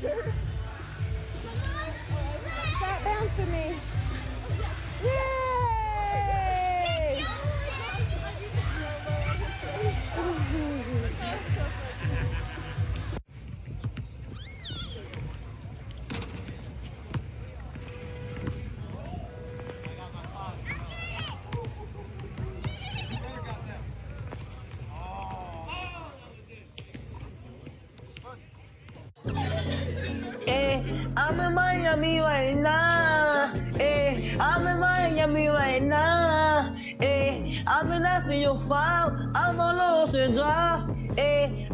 Stop bouncing me. Yay! I'm in Miami right now. I'm in Miami right now. I'm in after your file. I'm on Ocean Drive.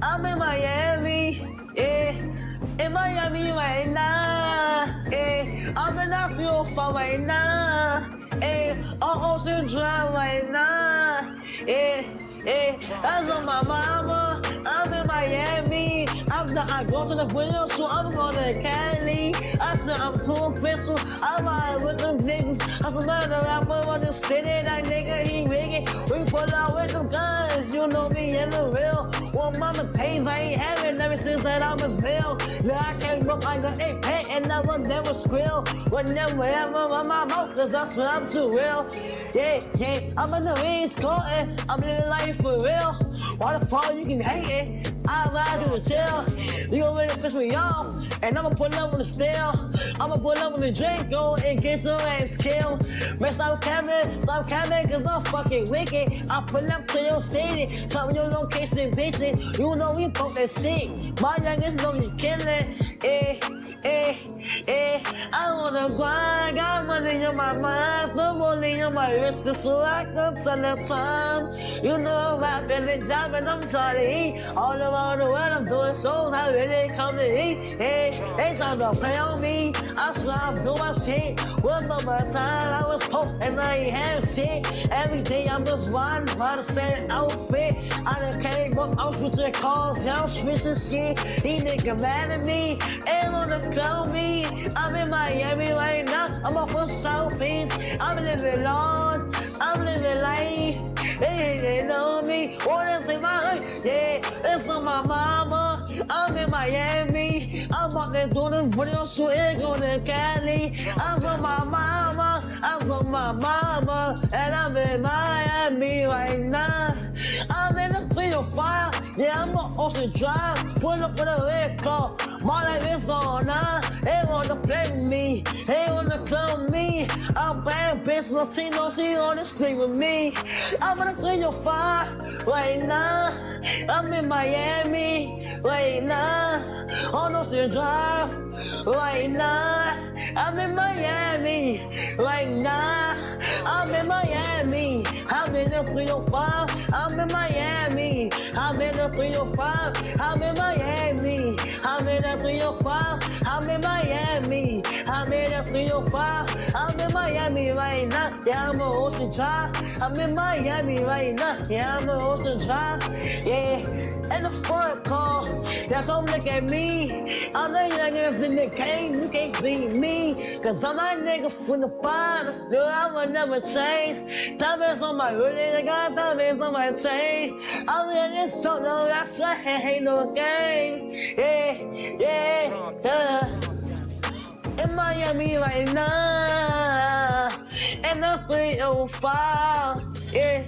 I'm in Miami. In Miami right now. I'm in after your file right now. On Ocean Drive right now. That's on my mama. I'm in Miami. I go to the window, so I'm going to Cali. I swear I'm too official. I'm out with them niggas. I'm some other rapper on the city. That nigga, he wicked. We pull out with them guns. You know me in the real. Well, mama pays, I ain't having ever since that I was ill. Yeah, I came up like an 8-pack and I will never squill. Whenever ever on my mouth, cause I swear I'm too real. Yeah, I'm in the East Coast. I'm living life for real. Why the fuck you can hate it? I ride you to chill. You gon' really piss me off. And I'ma pull up with the steel. I'ma pull up with the Draco and get your ass killed. Man, stop capping, cause I'm fucking wicked. I pull up to your city, tell me your location, bitches. You know we fuck that shit. My youngest know you killin'. I wanna grind, got money on my mind, no money on my wrist, so I can tell the time. You know I'm rapping the job and I'm trying to eat. All around the world I'm doing shows, I really come to eat. They trying to play on me, I swear I'm doing my shit. One more time I was post and I ain't have shit. Every day I'm just riding by the same outfit. I done came up, I'm switching cars, yeah, I'm switching shit. These niggas mad at me, ain't wanna call me. I'm in Miami right now, I'm off of South Beach. I'm living large, I'm living life. They know me, wanna take my life. Yeah, it's on my mama. I'm in Miami. I'm out there doing the video shooting, going to Cali. I'm on my mama, I'm on my mama, and I'm in Miami right now. I'm in the 305, yeah, I'm on Ocean Drive. Pull up with a red car, my life is on now. They wanna play with me, they wanna clone me. I'm bad bitch, Latino, she wanna sleep with me. I'm in the 305 right now. I'm in Miami right now. On Ocean Drive right now. I'm in Miami right now. I'm in Miami. I'm in the 305. I'm in Miami. I'm in the 305. I'm in Miami. I'm in the 305. I'm in Miami. I'm in the 305. I'm in Miami right now. Yeah, I'm on Ocean Drive. I'm in Miami right now. Yeah, I'm on Ocean Drive. Yeah, and the front car. That's all look at me. I'm the youngest in the game. You can't beat me. Cause I'm that nigga from the bottom. No, I will never change. Diamonds on my hoodie. I got diamonds on my chain. I'm in this so no, that's right. Ain't no game. Yeah. In Miami right now. And the 305. Yeah.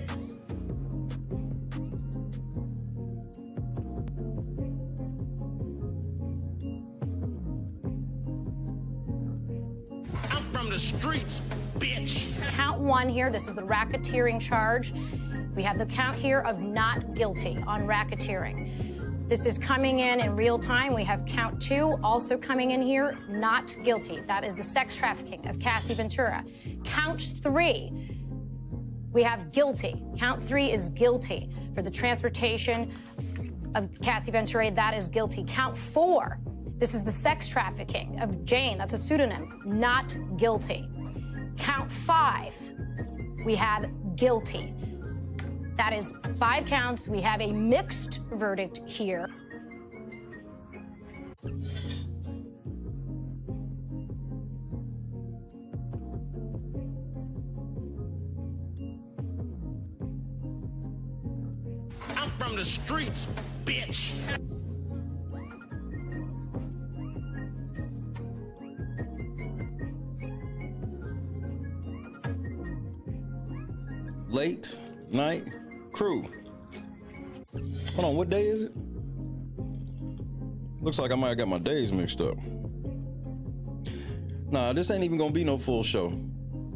From the streets, bitch. Count one here. This is the racketeering charge. We have the count here of not guilty on racketeering. This is coming in real time. We have count two also coming in here, not guilty. That is the sex trafficking of Cassie Ventura. Count three, we have guilty. Count three is guilty for the transportation of Cassie Ventura. That is guilty. Count four, this is the sex trafficking of Jane. That's a pseudonym. Not guilty. Count five, we have guilty. That is 5 counts. We have a mixed verdict here. I'm from the streets, bitch. late night crew. Hold on, what day is it? Looks like I might have got my days mixed up. Nah, this ain't even gonna be no full show.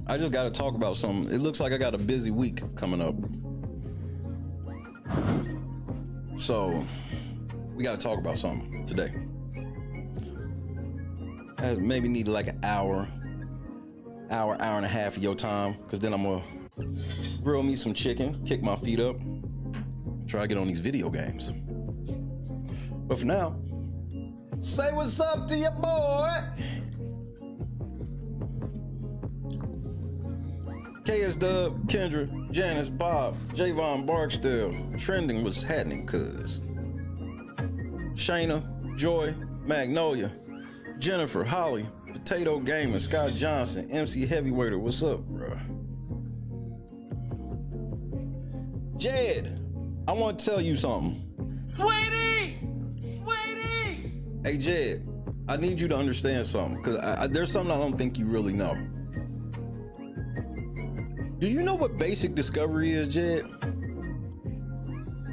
I just gotta talk about something. It looks like I got a busy week coming up. So, we gotta talk about something today. I maybe need like an hour and a half of your time, because then I'm gonna grill me some chicken, kick my feet up, try to get on these video games. But for now, say what's up to your boy. KS Dub, Kendra, Janice, Bob, Javon Barksdale. Trending was happening, cuz. Shayna, Joy, Magnolia, Jennifer, Holly, Potato Gamer, Scott Johnson, MC Heavyweighter. What's up, bro? Jed, I want to tell you something. Sweetie! Sweetie! Hey, Jed, I need you to understand something, because there's something I don't think you really know. Do you know what basic discovery is, Jed?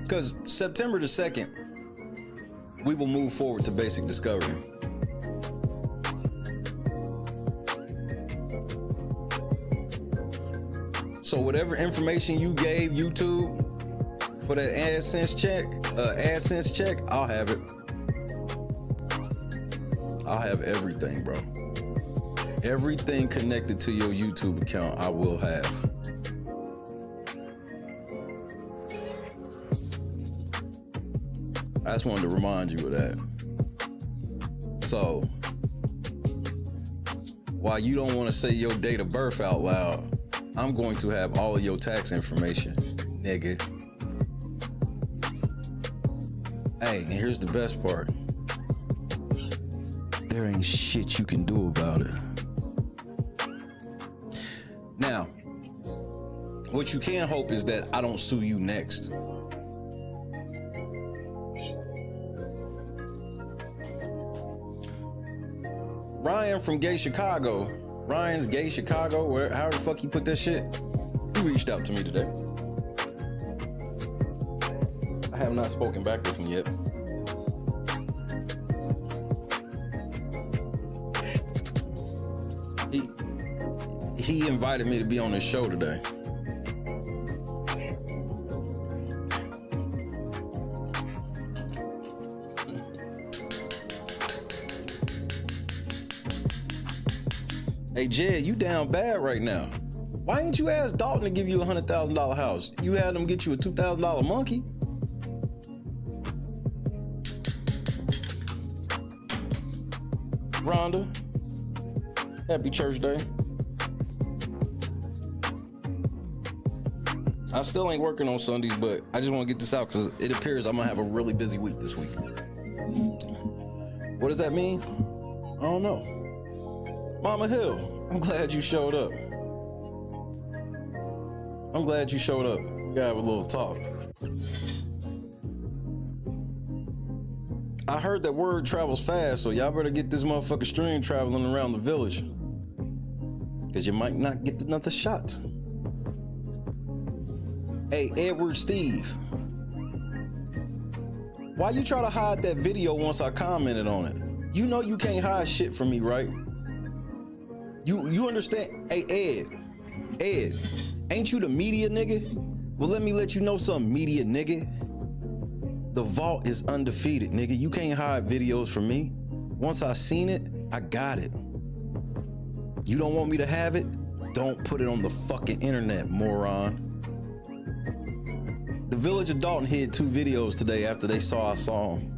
Because September the 2nd, we will move forward to basic discovery. So whatever information you gave YouTube for that AdSense check, I'll have it. I'll have everything, bro. Everything connected to your YouTube account, I will have. I just wanted to remind you of that. So, while you don't want to say your date of birth out loud, I'm going to have all of your tax information, nigga. Hey, and here's the best part. There ain't shit you can do about it. Now, what you can hope is that I don't sue you next. Ryan from Gay Chicago, Ryan's Gay Chicago, however the fuck you put that shit, he reached out to me today. I have not spoken back with him yet. He invited me to be on his show today. Hey, Jed, you down bad right now. Why ain't you ask Dolton to give you a $100,000 house? You had him get you a $2,000 monkey? Rhonda, happy church day. I still ain't working on Sundays, but I just want to get this out because it appears I'm going to have a really busy week this week. What does that mean? I don't know. Mama Hill, I'm glad you showed up. I'm glad you showed up. We gotta have a little talk. I heard that word travels fast, so y'all better get this motherfucker stream traveling around the village. Cause you might not get another shot. Hey, Edward Steve. Why you try to hide that video once I commented on it? You know you can't hide shit from me, right? You understand? Hey, Ed, ain't you the media nigga? Well, let me let you know something, media nigga. The vault is undefeated, nigga. You can't hide videos from me. Once I seen it, I got it. You don't want me to have it? Don't put it on the fucking internet, moron. The Village of Dolton hid 2 videos today after they saw our song.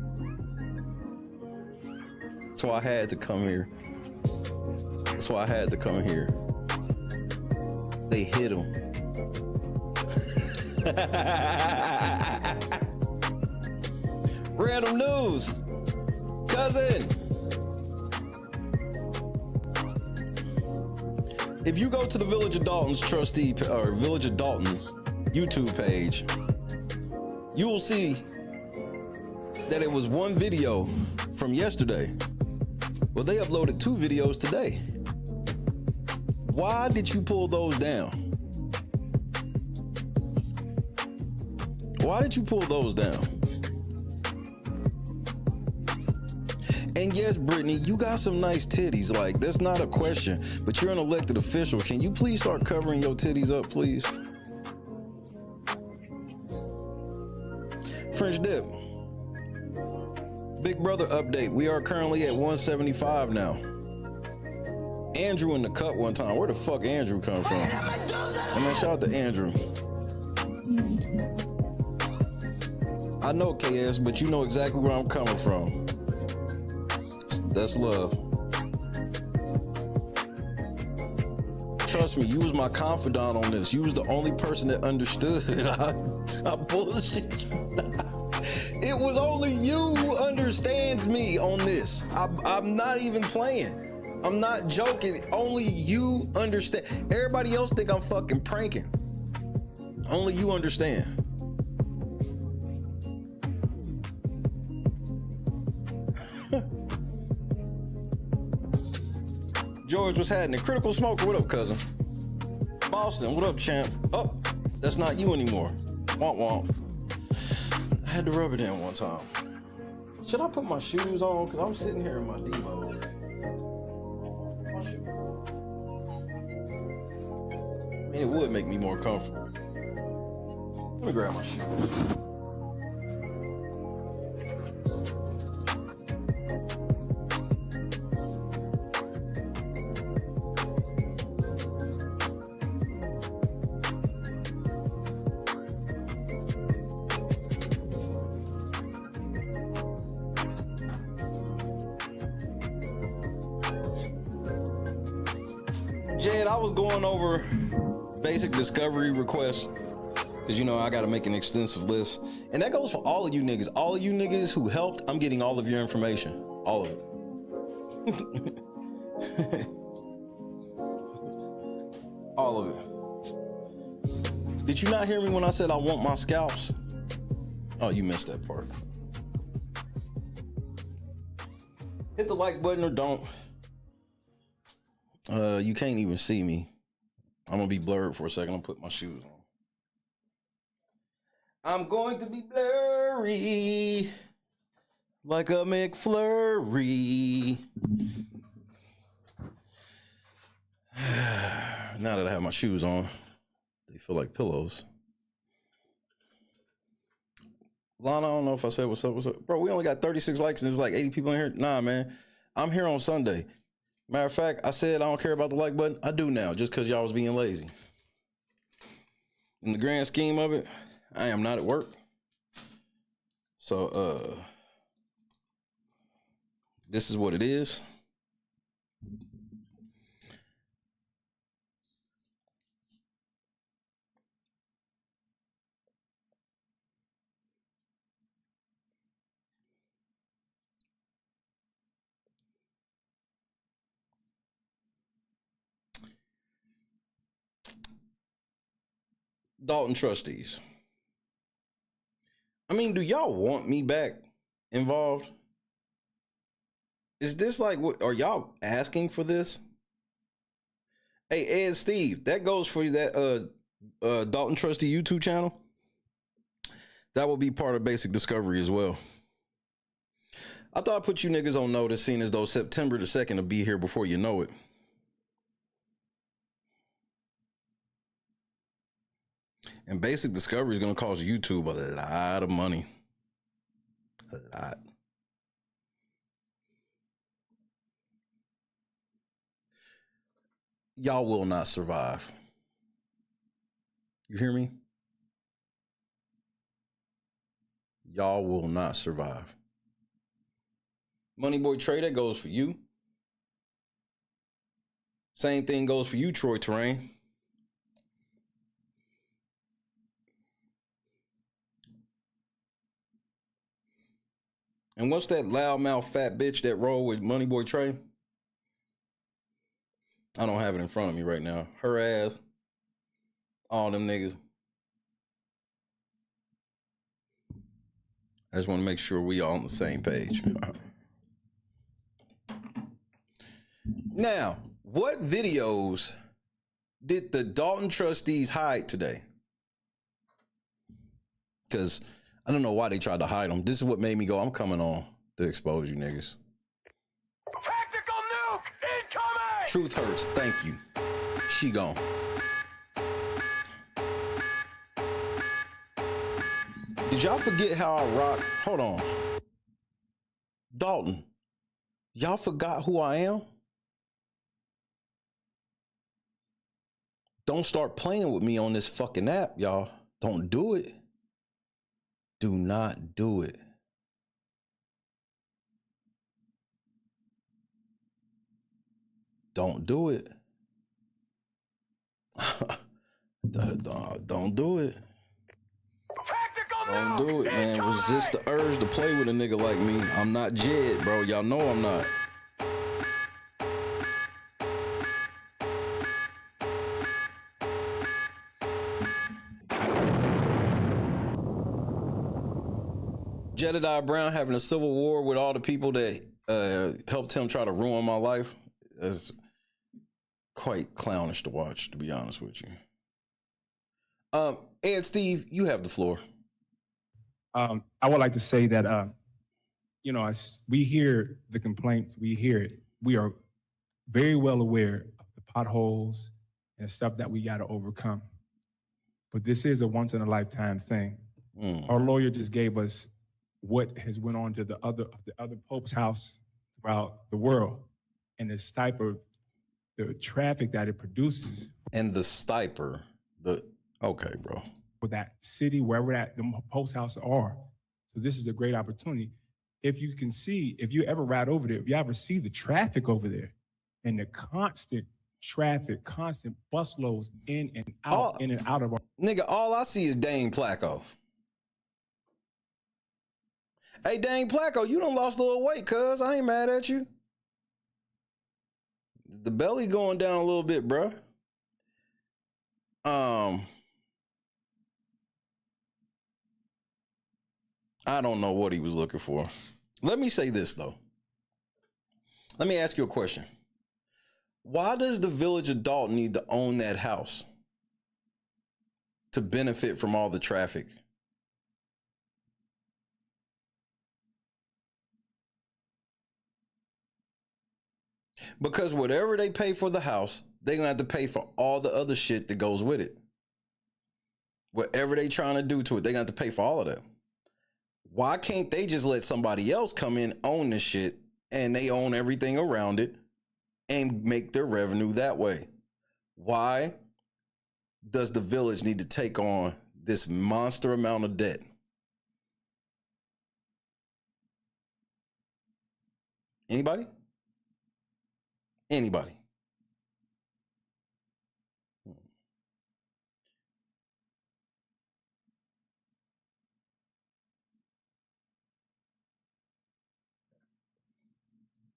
So I had to come here. That's why I had to come here. They hit him. Random news. Cousin. If you go to the Village of Dolton's trustee or Village of Dolton YouTube page, you will see that it was one video from yesterday. Well, they uploaded 2 videos today. Why did you pull those down? Why did you pull those down? And yes, Brittany, you got some nice titties. Like, that's not a question, but you're an elected official. Can you please start covering your titties up, please? French dip. Big brother update. We are currently at 175 now. Andrew in the cut one time. Where the fuck Andrew come from? I mean, shout out to Andrew. I know KS, but you know exactly where I'm coming from. That's love. Trust me, you was my confidant on this. You was the only person that understood. I bullshit you. It was only you who understands me on this. I'm not even playing. I'm not joking. Only you understand. Everybody else think I'm fucking pranking. Only you understand. George, what's happening? Critical Smoker, what up, cousin? Boston, what up, champ? Oh, that's not you anymore. Womp womp. I had to rub it in one time. Should I put my shoes on? Because I'm sitting here in my D-mode. My shoes. I mean, it would make me more comfortable. Let me grab my shoes. Jed, I was going over basic discovery requests because, you know, I got to make an extensive list. And that goes for all of you niggas. All of you niggas who helped, I'm getting all of your information. All of it. All of it. Did you not hear me when I said I want my scalps? Oh, you missed that part. Hit the like button or don't. You can't even see me. I'm gonna be blurred for a second. I'm gonna put my shoes on. I'm going to be blurry like a McFlurry. Now that I have my shoes on, they feel like pillows. Lana, I don't know if I said what's up. Bro, we only got 36 likes and there's like 80 people in here. Nah, man. I'm here on Sunday. Matter of fact, I said I don't care about the like button. I do now, just because y'all was being lazy. In the grand scheme of it, I am not at work. So, this is what it is. Dolton trustees. I mean, do y'all want me back involved? Is this like, what are y'all asking for this? Hey, Ed, Steve, that goes for that Dolton Trustee YouTube channel. That will be part of Basic Discovery as well. I thought I'd put you niggas on notice, seeing as though September the 2nd will be here before you know it. And Basic Discovery is going to cost YouTube a lot of money. A lot. Y'all will not survive. You hear me? Y'all will not survive. Money Boy Trey, that goes for you. Same thing goes for you, Troy Terrain. And what's that loudmouth fat bitch that roll with Money Boy Trey? I don't have it in front of me right now. Her ass. All them niggas. I just want to make sure we all on the same page. Now, what videos did the Dolton trustees hide today? Because I don't know why they tried to hide them. This is what made me go, I'm coming on to expose you niggas. Tactical nuke incoming! Truth hurts. Thank you. She gone. Did y'all forget how I rock? Hold on. Dolton, y'all forgot who I am? Don't start playing with me on this fucking app, y'all. Don't do it. Do not do it. Don't do it. Don't do it. Don't do it, man. Resist the urge to play with a nigga like me. I'm not Jed, bro. Y'all know I'm not. Jedidiah Brown having a civil war with all the people that helped him try to ruin my life is quite clownish to watch, to be honest with you. Ed, Steve, you have the floor. I would like to say that, you know, we hear the complaints, we hear it. We are very well aware of the potholes and stuff that we got to overcome. But this is a once in a lifetime thing. Our lawyer just gave us what has went on to the other Pope's house throughout the world, and this type of the traffic that it produces. And the stiper, okay, bro. For that city, wherever that the Pope's house are. So this is a great opportunity. If you can see, if you ever ride over there, if you ever see the traffic over there and the constant traffic, constant bus loads in and out of our. Nigga, all I see is Dane Placco. Hey, Dane Placco, you done lost a little weight, cuz. I ain't mad at you. The belly going down a little bit, bruh. I don't know what he was looking for. Let me say this, though. Let me ask you a question. Why does the Village of Dolton need to own that house to benefit from all the traffic? Because whatever they pay for the house, they're going to have to pay for all the other shit that goes with it. Whatever they trying to do to it, they're going to have to pay for all of that. Why can't they just let somebody else come in, own this shit, and they own everything around it and make their revenue that way? Why does the village need to take on this monster amount of debt? Anybody? Anybody?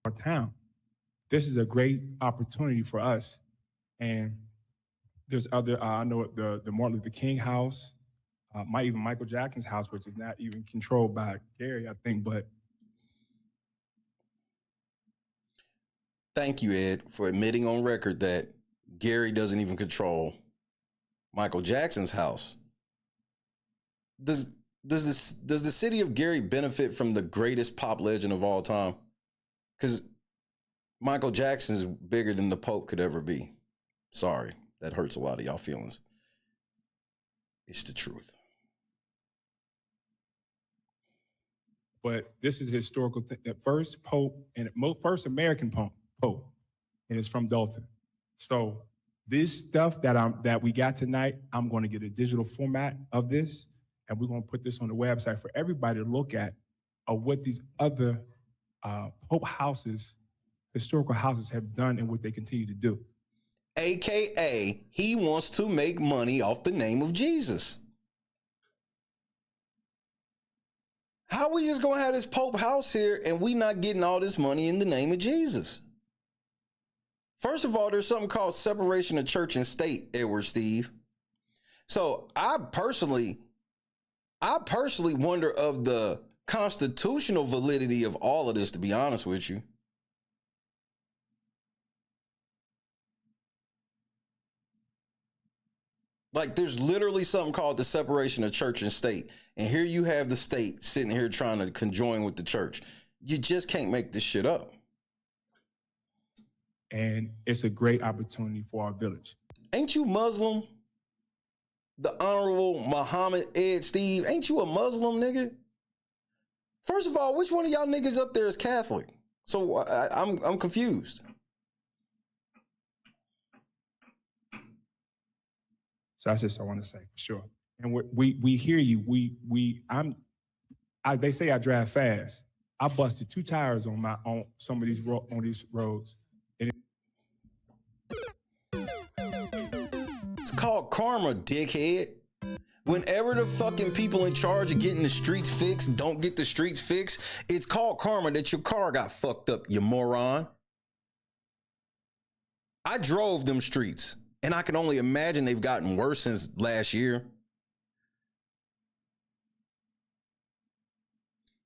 Our town. This is a great opportunity for us. And there's other, I know the Martin Luther King house, even Michael Jackson's house, which is not even controlled by Gary, I think, but. Thank you, Ed, for admitting on record that Gary doesn't even control Michael Jackson's house. Does the city of Gary benefit from the greatest pop legend of all time? Because Michael Jackson is bigger than the Pope could ever be. Sorry, that hurts a lot of y'all feelings. It's the truth. But this is a historical thing. The first Pope and first American Pope, and it's from Dolton. So this stuff that we got tonight, I'm going to get a digital format of this, and we're going to put this on the website for everybody to look at of what these other Pope houses, historical houses have done and what they continue to do. AKA, he wants to make money off the name of Jesus. How we just gonna have this Pope house here and we not getting all this money in the name of Jesus? First of all, there's something called separation of church and state, Edward Steve. So I personally wonder of the constitutional validity of all of this, to be honest with you. Like, there's literally something called the separation of church and state. And here you have the state sitting here trying to conjoin with the church. You just can't make this shit up. And it's a great opportunity for our village. Ain't you Muslim? The Honorable Muhammad Ed Steve, ain't you a Muslim, nigga? First of all, which one of y'all niggas up there is Catholic? So I'm confused. So that's just what I want to say for sure. And we hear you. They say I drive fast. I busted 2 tires on some of these roads. And It's called karma, dickhead. Whenever the fucking people in charge of getting the streets fixed don't get the streets fixed, it's called karma that your car got fucked up, you moron. I drove them streets, and I can only imagine they've gotten worse since last year.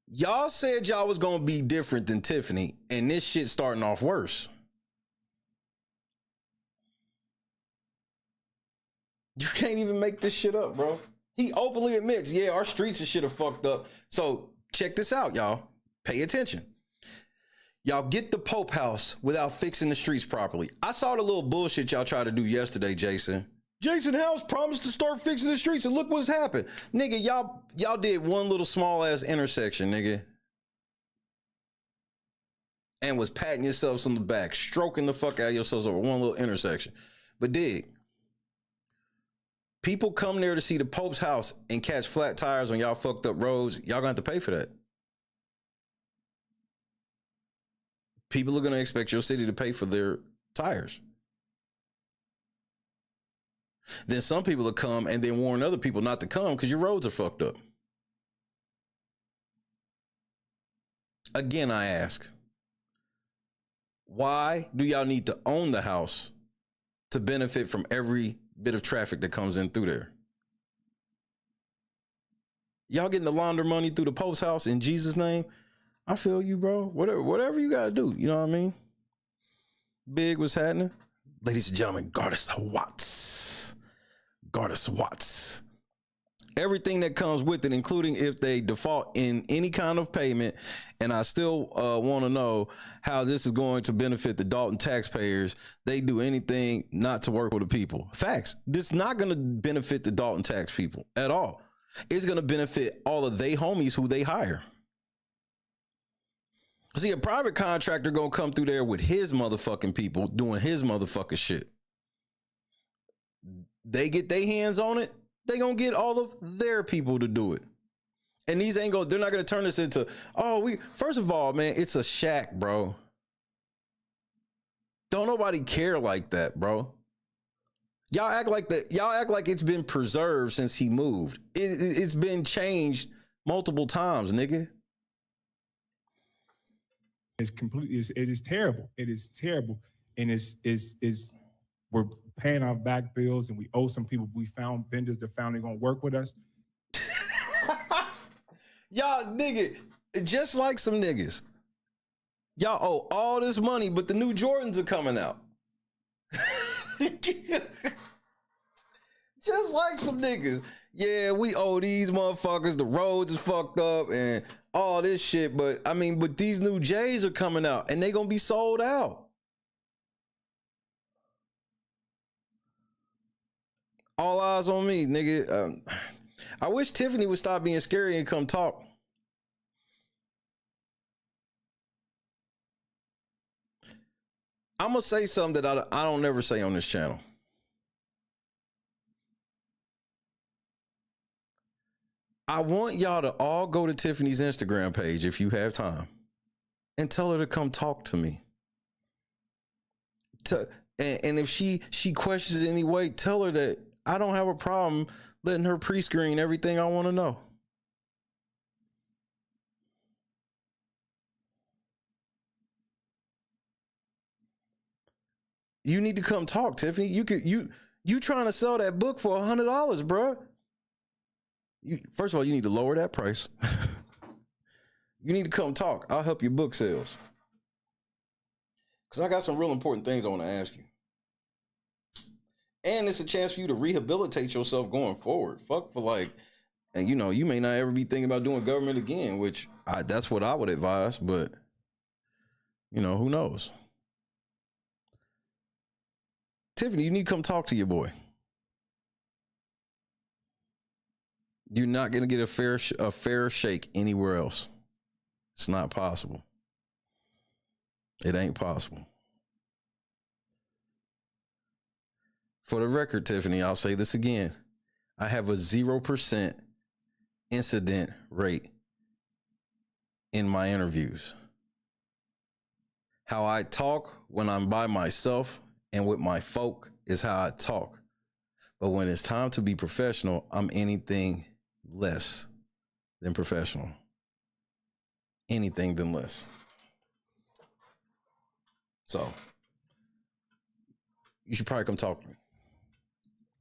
Y'all said y'all was gonna be different than Tiffany, and this shit's starting off worse. You can't even make this shit up, bro. He openly admits, yeah, our streets and shit are fucked up. So check this out, y'all. Pay attention. Y'all get the Pope House without fixing the streets properly. I saw the little bullshit y'all tried to do yesterday, Jason. Jason House promised to start fixing the streets, and look what's happened. Nigga, y'all did one little small ass intersection, nigga. And was patting yourselves on the back, stroking the fuck out of yourselves over one little intersection. But dig, people come there to see the Pope's house and catch flat tires on y'all fucked up roads. Y'all gonna have to pay for that. People are gonna expect your city to pay for their tires. Then some people will come and then warn other people not to come because your roads are fucked up. Again, I ask, why do y'all need to own the house to benefit from every bit of traffic that comes in through there? Y'all getting the launder money through the Pope's house in Jesus' name? I feel you, bro. Whatever you gotta do, you know what I mean? Big, what's happening? Ladies and gentlemen, Goddess Watts. Goddess Watts. Everything that comes with it, including if they default in any kind of payment. And I still want to know how this is going to benefit the Dolton taxpayers. They do anything not to work with the people. Facts. This is not going to benefit the Dolton tax people at all. It's going to benefit all of they homies who they hire. See, a private contractor going to come through there with his motherfucking people doing his motherfucking shit. They get their hands on it, they gonna get all of their people to do it. And these ain't they're not gonna turn this into, first of all, man, it's a shack, bro. Don't nobody care like that, bro. Y'all act like that. Y'all act like it's been preserved since he moved. It's been changed multiple times, nigga. it's completely, it is terrible. It is terrible. And we're paying our back bills and we owe some people. We found vendors that found they're gonna work with us. Y'all, nigga, just like some niggas. Y'all owe all this money, but the new Jordans are coming out. Just like some niggas. Yeah, we owe these motherfuckers. The roads is fucked up and all this shit. But I mean, but these new J's are coming out and they gonna be sold out. All eyes on me, nigga. I wish Tiffany would stop being scary and come talk. I'm gonna say something that I don't never say on this channel. I want y'all to all go to Tiffany's Instagram page if you have time and tell her to come talk to me. And if she questions it anyway, tell her that I don't have a problem letting her pre-screen everything I want to know. You need to come talk, Tiffany. You trying to sell that book for $100, bro. First of all, you need to lower that price. You need to come talk. I'll help your book sales. Because I got some real important things I want to ask you. and it's a chance for you to rehabilitate yourself going forward. Fuck for like, and you know, you may not ever be thinking about doing government again, which that's what I would advise, but you know, who knows? Tiffany, you need to come talk to your boy. You're not going to get a fair shake anywhere else. It's not possible. It ain't possible. For the record, Tiffany, I'll say this again. I have a 0% incident rate in my interviews. How I talk when I'm by myself and with my folk is how I talk. But when it's time to be professional, I'm anything less than professional. Anything than less. So you should probably come talk to me.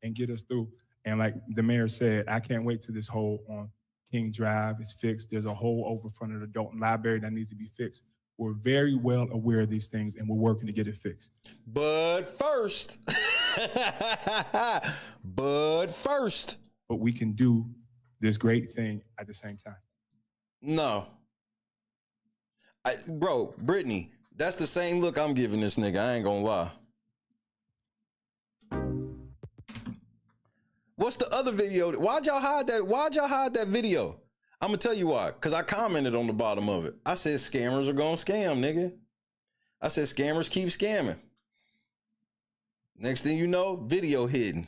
And get us through. And like the mayor said, I can't wait till this hole on King Drive is fixed. There's a hole over front of the Dolton Library that needs to be fixed. We're very well aware of these things and we're working to get it fixed. But first, but we can do this great thing at the same time. No. Bro, Brittany, that's the same look I'm giving this nigga. I ain't gonna lie. What's the other video? Why'd y'all hide that video? I'm gonna tell you why. Because I commented on the bottom of it. I said scammers are gonna scam, nigga. I said scammers keep scamming. Next thing you know, video hidden.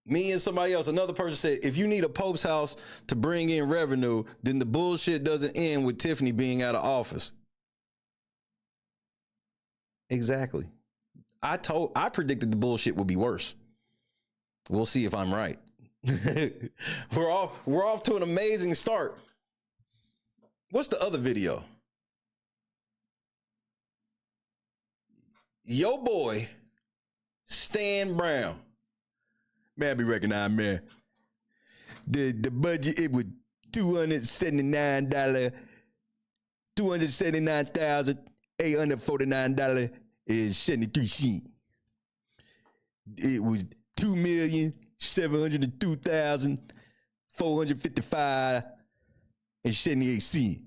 Me and somebody else, another person said, if you need a Pope's house to bring in revenue, then the bullshit doesn't end with Tiffany being out of office. Exactly. I predicted the bullshit would be worse. We'll see if I'm right. We're off to an amazing start. What's the other video? Yo boy, Stan Brown. Man, be recognized, man. The budget, it was $279,849.73. It was $2,702,455.78.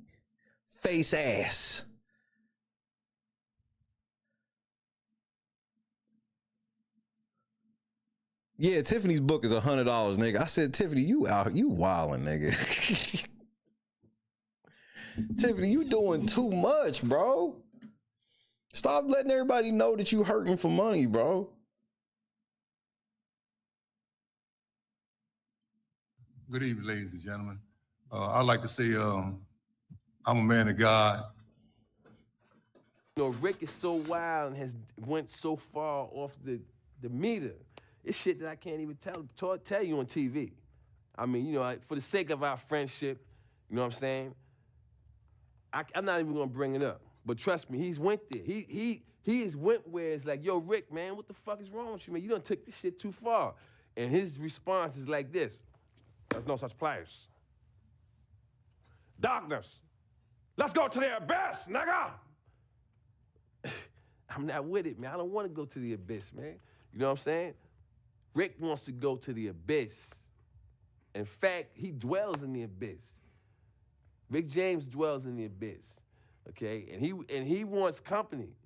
Face ass. Yeah, Tiffany's book is $100, nigga. I said, Tiffany, you wildin', nigga. Tiffany, you doing too much, bro. Stop letting everybody know that you hurting for money, bro. Good evening, ladies and gentlemen. I'd like to say I'm a man of God. You know, Rick is so wild and has went so far off the meter. It's shit that I can't even tell you on TV. I mean, you know, for the sake of our friendship, you know what I'm saying? I'm not even gonna bring it up. But trust me, he's went there. He has went where it's like, yo, Rick, man, what the fuck is wrong with you, man? You done took this shit too far. And his response is like this: there's no such place. Darkness, let's go to the abyss, nigga! I'm not with it, man. I don't want to go to the abyss, man. You know what I'm saying? Rick wants to go to the abyss. In fact, he dwells in the abyss. Rick James dwells in the abyss, okay? And he wants company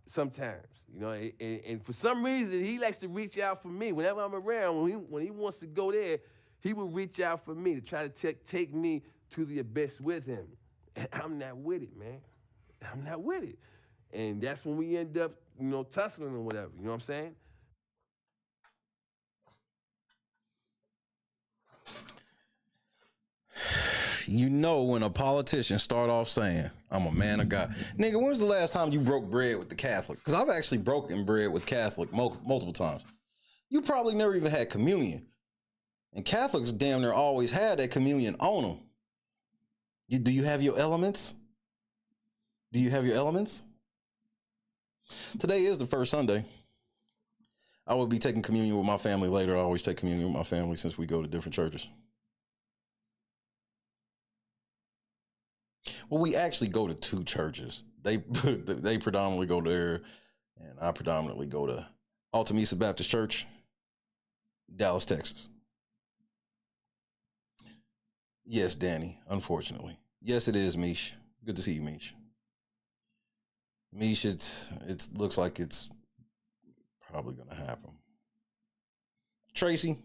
sometimes, you know? And for some reason, he likes to reach out for me. Whenever I'm around, when he wants to go there, he will reach out for me to try to take me to the abyss with him. And I'm not with it, man. I'm not with it. And that's when we end up, you know, tussling or whatever, you know what I'm saying? You know when a politician start off saying, I'm a man of God. Nigga, when was the last time you broke bread with the Catholic? Because I've actually broken bread with Catholic multiple times. You probably never even had communion. And Catholics damn near always had that communion on them. Do you have your elements? Do you have your elements? Today is the first Sunday. I will be taking communion with my family later. I always take communion with my family since we go to different churches. Well, we actually go to two churches. They predominantly go there. And I predominantly go to Altamesa Baptist Church, Dallas, Texas. Yes, Danny, unfortunately. Yes, it is, Mish. Good to see you, Mish. Mish, it looks like it's probably going to happen. Tracy.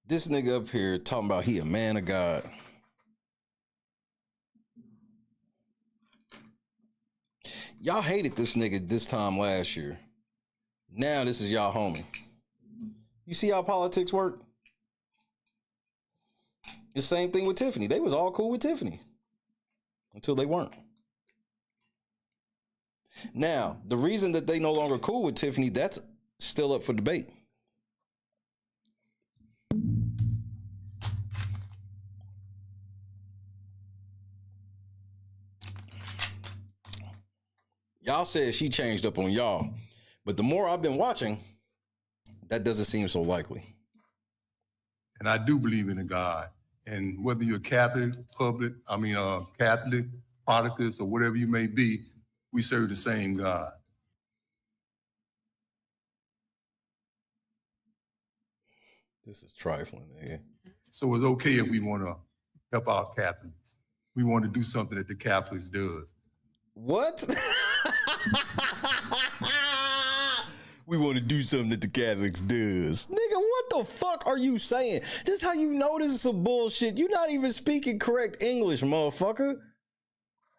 This nigga up here talking about he a man of God. Y'all hated this nigga this time last year. Now this is y'all homie. You see how politics work? The same thing with Tiffany. They was all cool with Tiffany until they weren't. Now, the reason that they no longer cool with Tiffany, that's still up for debate. Y'all said she changed up on y'all, but the more I've been watching, that doesn't seem so likely. And I do believe in a God. And whether you're Catholic, Catholic, Protestant, or whatever you may be, we serve the same God. This is trifling, nigga. So it's okay if we want to help our Catholics. We want to do something that the Catholics does. What? We want to do something that the Catholics does. Nigga, what the fuck are you saying? This is how you know this is some bullshit. You're not even speaking correct English, motherfucker.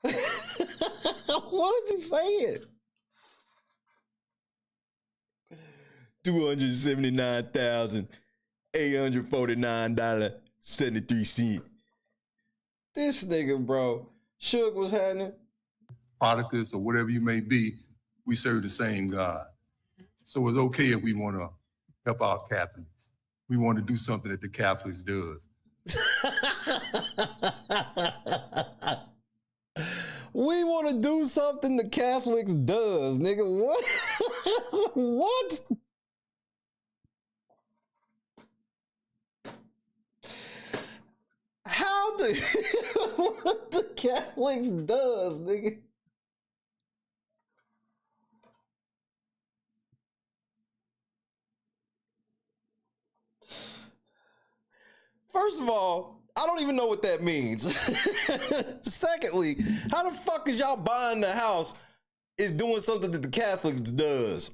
What is he saying? $279,849.73. This nigga, bro. Suge was happening. Protestants or whatever you may be, we serve the same God. So it's okay if we want to help our Catholics. We want to do something that the Catholics does. We want to do something the Catholics does, nigga. What? What? How what the Catholics does, nigga? First of all, I don't even know what that means. Secondly, how the fuck is y'all buying the house is doing something that the Catholics does?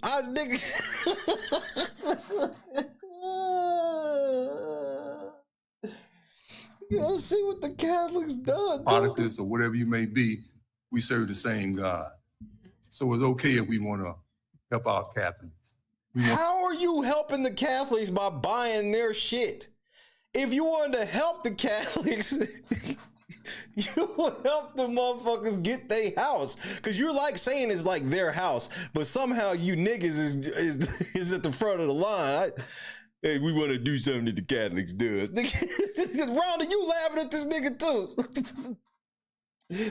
You gotta see what the Catholics does. Protestants or whatever you may be, we serve the same God. So it's okay if we want to help our Catholics. How are you helping the Catholics by buying their shit? If you wanted to help the Catholics, you would help the motherfuckers get their house. Because you're like saying it's like their house, but somehow you niggas is at the front of the line. Hey, we want to do something that the Catholics does. Rhonda, you laughing at this nigga too.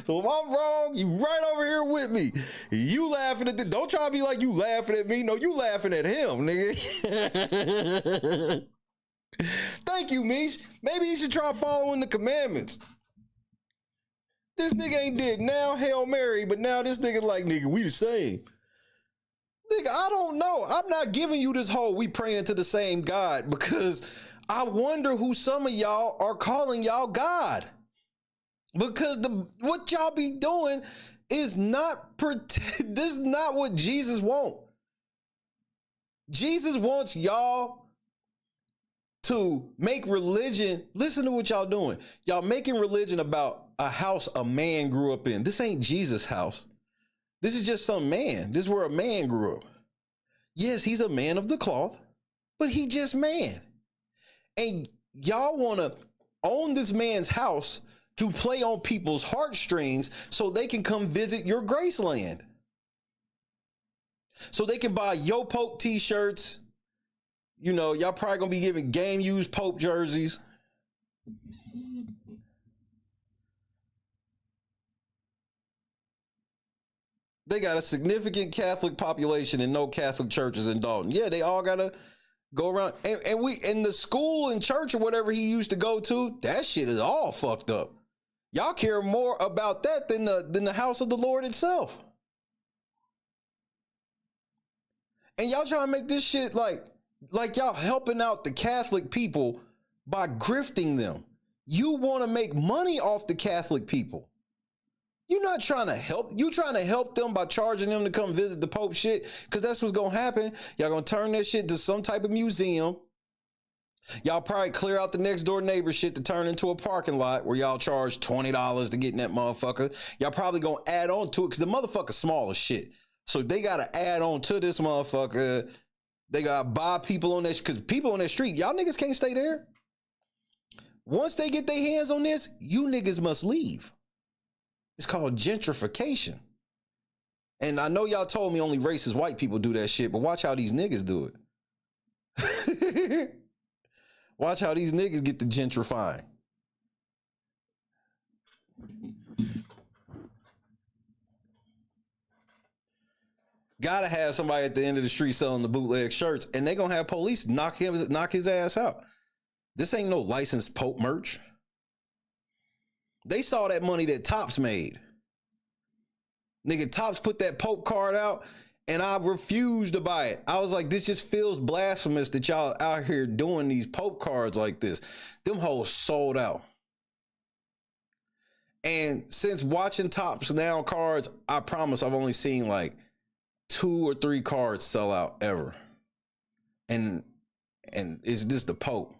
So if I'm wrong, you right over here with me. You laughing at don't try to be like you laughing at me. No, you laughing at him, nigga. Thank you, Mish. Maybe you should try following the commandments. This nigga ain't did now Hail Mary, but now this nigga like, nigga, we the same. Nigga, I don't know. I'm not giving you this whole we praying to the same God because I wonder who some of y'all are calling y'all God. Because what y'all be doing is not this is not what Jesus wants. Jesus wants y'all to make religion. Listen to what y'all doing. Y'all making religion about a house a man grew up in. This ain't Jesus' house. This is just some man. This is where a man grew up. Yes, he's a man of the cloth, but he just man. And y'all want to own this man's house to play on people's heartstrings so they can come visit your Graceland. So they can buy Yo Pope t-shirts. You know, y'all probably gonna be giving game used Pope jerseys. They got a significant Catholic population and no Catholic churches in Dolton. Yeah, they all got a Go around and we in the school and church or whatever he used to go to, that shit is all fucked up. Y'all care more about that than the house of the Lord itself. And y'all trying to make this shit like y'all helping out the Catholic people by grifting them. You want to make money off the Catholic people. You're not trying to help. You trying to help them by charging them to come visit the Pope shit, because that's what's going to happen. Y'all going to turn that shit to some type of museum. Y'all probably clear out the next door neighbor shit to turn into a parking lot where y'all charge $20 to get in that motherfucker. Y'all probably going to add on to it because the motherfucker's small as shit. So they got to add on to this motherfucker. They got to buy people on that, because people on that street, y'all niggas can't stay there. Once they get their hands on this, you niggas must leave. It's called gentrification. And I know y'all told me only racist white people do that shit, but watch how these niggas do it. Watch how these niggas get the gentrifying. Gotta have somebody at the end of the street selling the bootleg shirts, and they gonna have police knock his ass out. This ain't no licensed Pope merch. They saw that money that Topps made. Nigga, Topps put that Pope card out, and I refused to buy it. I was like, this just feels blasphemous that y'all out here doing these Pope cards like this. Them hoes sold out. And since watching Topps now cards, I promise I've only seen like 2 or 3 cards sell out ever. And it's just the Pope.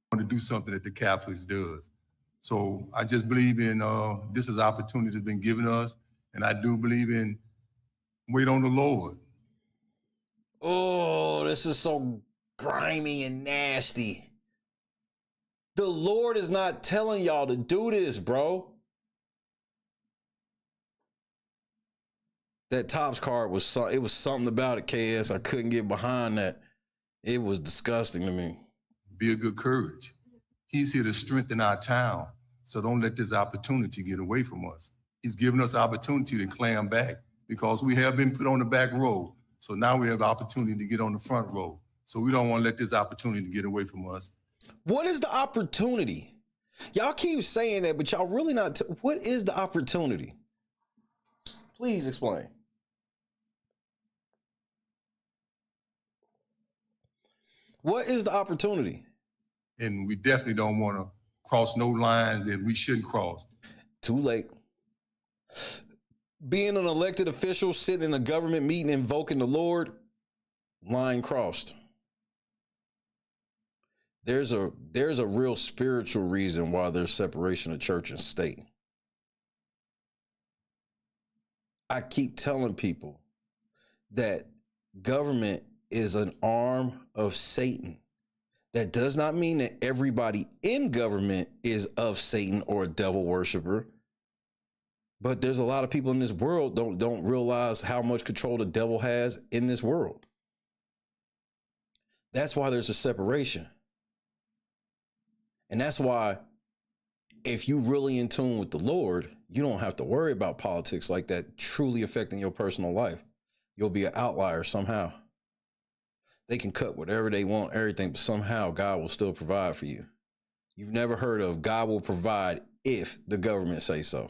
I want to do something that the Catholics does. So I just believe in this is opportunity that's been given us, and I do believe in wait on the Lord. Oh, this is so grimy and nasty. The Lord is not telling y'all to do this, bro. That Topps card was something about it, KS. I couldn't get behind that. It was disgusting to me. Be of good courage. He's here to strengthen our town. So don't let this opportunity get away from us. He's given us opportunity to climb back because we have been put on the back row. So now we have the opportunity to get on the front row. So we don't want to let this opportunity get away from us. What is the opportunity? Y'all keep saying that, but y'all really not. What is the opportunity? Please explain. What is the opportunity? And we definitely don't want to cross no lines that we shouldn't cross. Too late. Being an elected official, sitting in a government meeting, invoking the Lord, line crossed. There's a real spiritual reason why there's separation of church and state. I keep telling people that government is an arm of Satan. That does not mean that everybody in government is of Satan or a devil worshiper. But there's a lot of people in this world don't realize how much control the devil has in this world. That's why there's a separation. And that's why if you really in tune with the Lord, you don't have to worry about politics like that truly affecting your personal life. You'll be an outlier somehow. They can cut whatever they want, everything, but somehow God will still provide for you. You've never heard of God will provide if the government say so.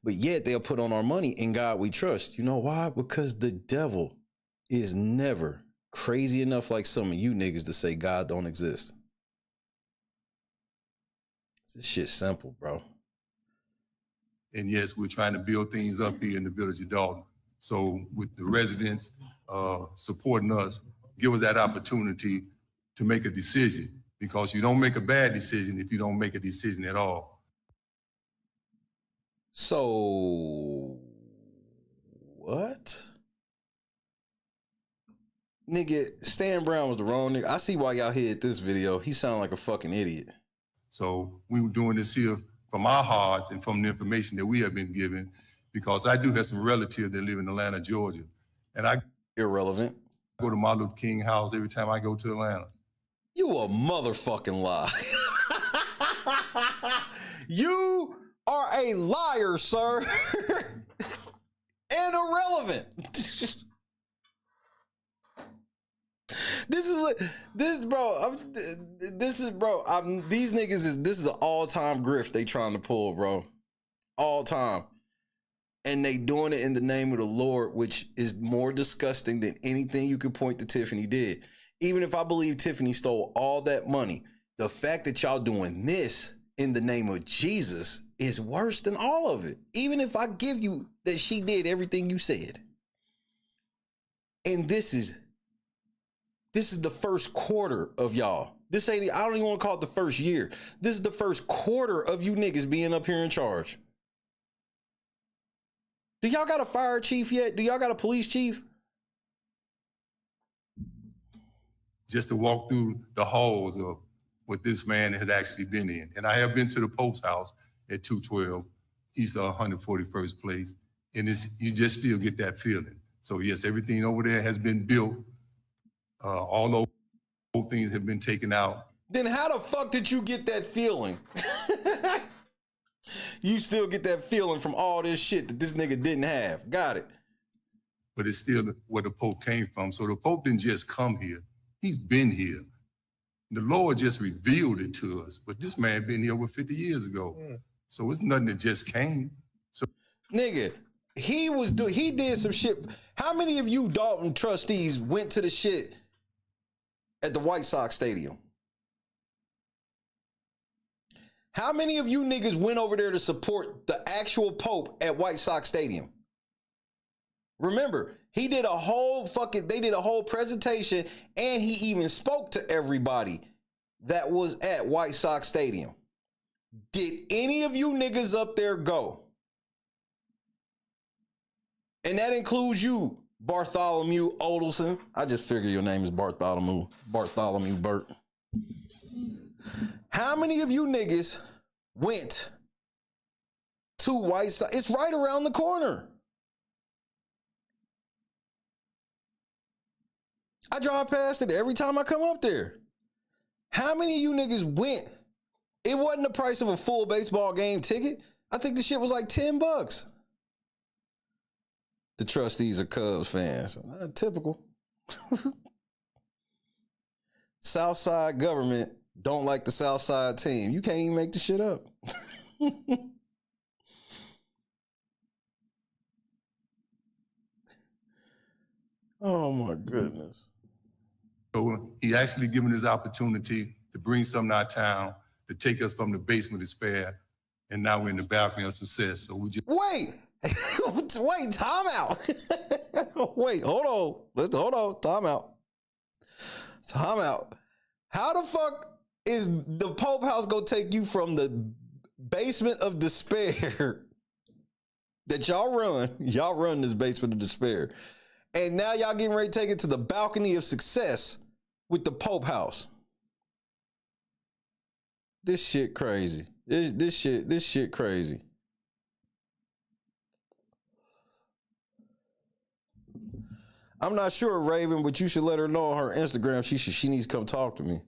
But yet they'll put on our money in God we trust. You know why? Because the devil is never crazy enough like some of you niggas to say God don't exist. This shit's simple, bro. And yes, we're trying to build things up here in the Village of Dolton. So with the residents supporting us, give us that opportunity to make a decision, because you don't make a bad decision if you don't make a decision at all. So what? Nigga, Stan Brown was the wrong nigga. I see why y'all hit this video. He sound like a fucking idiot. So we were doing this here from our hearts and from the information that we have been given, because I do have some relatives that live in Atlanta, Georgia. And I irrelevant. Go to Martin Luther King house every time I go to Atlanta. You a motherfucking lie. You are a liar, sir. And irrelevant. This is bro. These niggas this is an all-time grift they trying to pull, bro. All time. And they doing it in the name of the Lord, which is more disgusting than anything you could point to Tiffany did. Even if I believe Tiffany stole all that money, the fact that y'all doing this in the name of Jesus is worse than all of it. Even if I give you that she did everything you said. And this is the first quarter of y'all. This ain't, I don't even want to call it the first year. This is the first quarter of you niggas being up here in charge. Do y'all got a fire chief yet? Do y'all got a police chief? Just to walk through the halls of what this man had actually been in. And I have been to the Pope's house at 212, East 141st place. And you just still get that feeling. So yes, everything over there has been built. All those old things have been taken out. Then how the fuck did you get that feeling? You still get that feeling from all this shit that this nigga didn't have. Got it. But it's still where the Pope came from. So the Pope didn't just come here. He's been here. The Lord just revealed it to us. But this man been here over 50 years ago. So it's nothing that just came. So nigga, he did some shit. How many of you Dolton trustees went to the shit at the White Sox Stadium? How many of you niggas went over there to support the actual Pope at White Sox Stadium? Remember, they did a whole presentation, and he even spoke to everybody that was at White Sox Stadium. Did any of you niggas up there go? And that includes you, Bartholomew Odelson. I just figured your name is Bartholomew Burt. How many of you niggas went to White Sox? It's right around the corner. I drive past it every time I come up there. How many of you niggas went? It wasn't the price of a full baseball game ticket. I think the shit was like $10. The trustees are Cubs fans. Typical. Southside government don't like the Southside team. You can't even make the shit up. Oh my goodness. So he actually given his opportunity to bring something to our town, to take us from the basement of despair, and now we're in the balcony of success. So we just wait, time out. Wait, hold on, time out. How the fuck is the Pope House gonna take you from the basement of despair that y'all run this basement of despair, and now y'all getting ready to take it to the balcony of success with the Pope House? This shit crazy. This shit crazy. I'm not sure, Raven, but you should let her know on her Instagram she needs to come talk to me.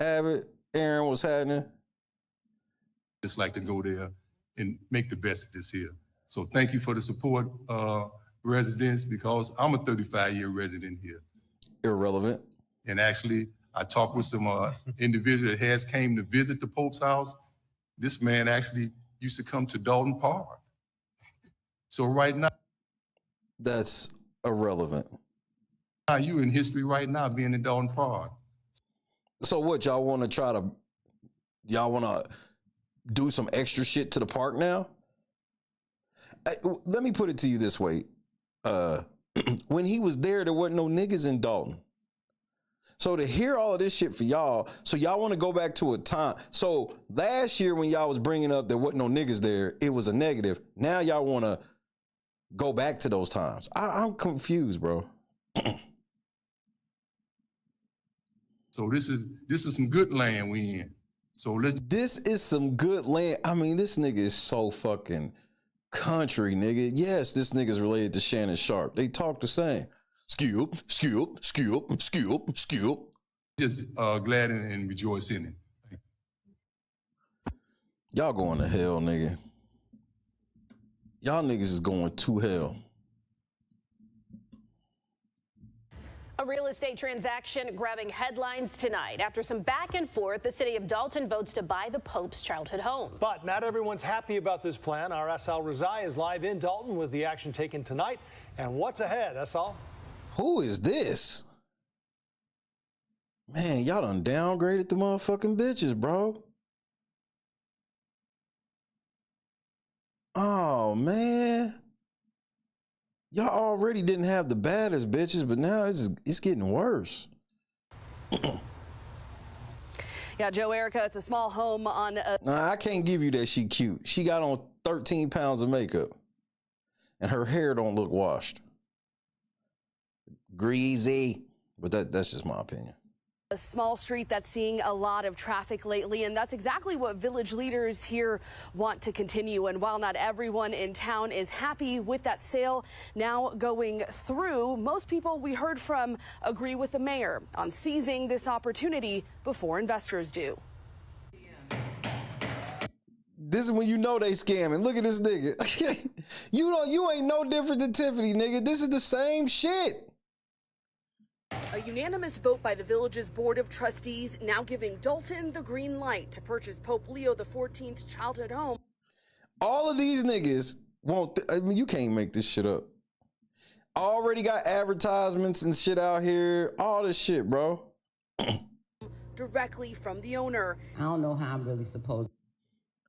Abbott, Aaron, what's happening? just like to go there and make the best of this here. So thank you for the support, residents, because I'm a 35-year resident here. Irrelevant. And actually, I talked with some individual that has came to visit the Pope's house. This man actually used to come to Dolton Park. So right now, that's irrelevant. Now you in history right now being in Dolton Park. So what, y'all want to do some extra shit to the park now? Let me put it to you this way. When he was there wasn't no niggas in Dolton. So to hear all of this shit for y'all, so y'all want to go back to a time. So last year when y'all was bringing up there wasn't no niggas there, it was a negative. Now y'all want to go back to those times. I'm confused, bro. So this is some good land we in. So this is some good land. I mean, this nigga is so fucking country, nigga. Yes, this nigga's related to Shannon Sharp. They talk the same. Skip. Just glad and rejoice in it. Y'all going to hell, nigga. Y'all niggas is going to hell. A real estate transaction grabbing headlines tonight. After some back and forth, the city of Dolton votes to buy the Pope's childhood home. But not everyone's happy about this plan. Our SL Razai is live in Dolton with the action taken tonight. And what's ahead, SL? Who is this? Man, y'all done downgraded the motherfucking bitches, bro. Oh, man. Y'all already didn't have the baddest bitches, but now it's getting worse. Yeah, Joe, Erica, it's a small home on Nah, I can't give you that she cute. She got on 13 pounds of makeup, and her hair don't look washed. Greasy. But that's just my opinion. a small street that's seeing a lot of traffic lately, and that's exactly what village leaders here want to continue. And while not everyone in town is happy with that sale now going through, most people we heard from agree with the mayor on seizing this opportunity before investors do. This is when you know they scamming. Look at this nigga. You ain't no different than Tiffany, nigga. This is the same shit. A unanimous vote by the village's board of trustees now giving Dolton the green light to purchase Pope Leo XIV's childhood home. All of these niggas want, I mean, you can't make this shit up. Already got advertisements and shit out here. All this shit, bro. Directly from the owner. I don't know how I'm really supposed.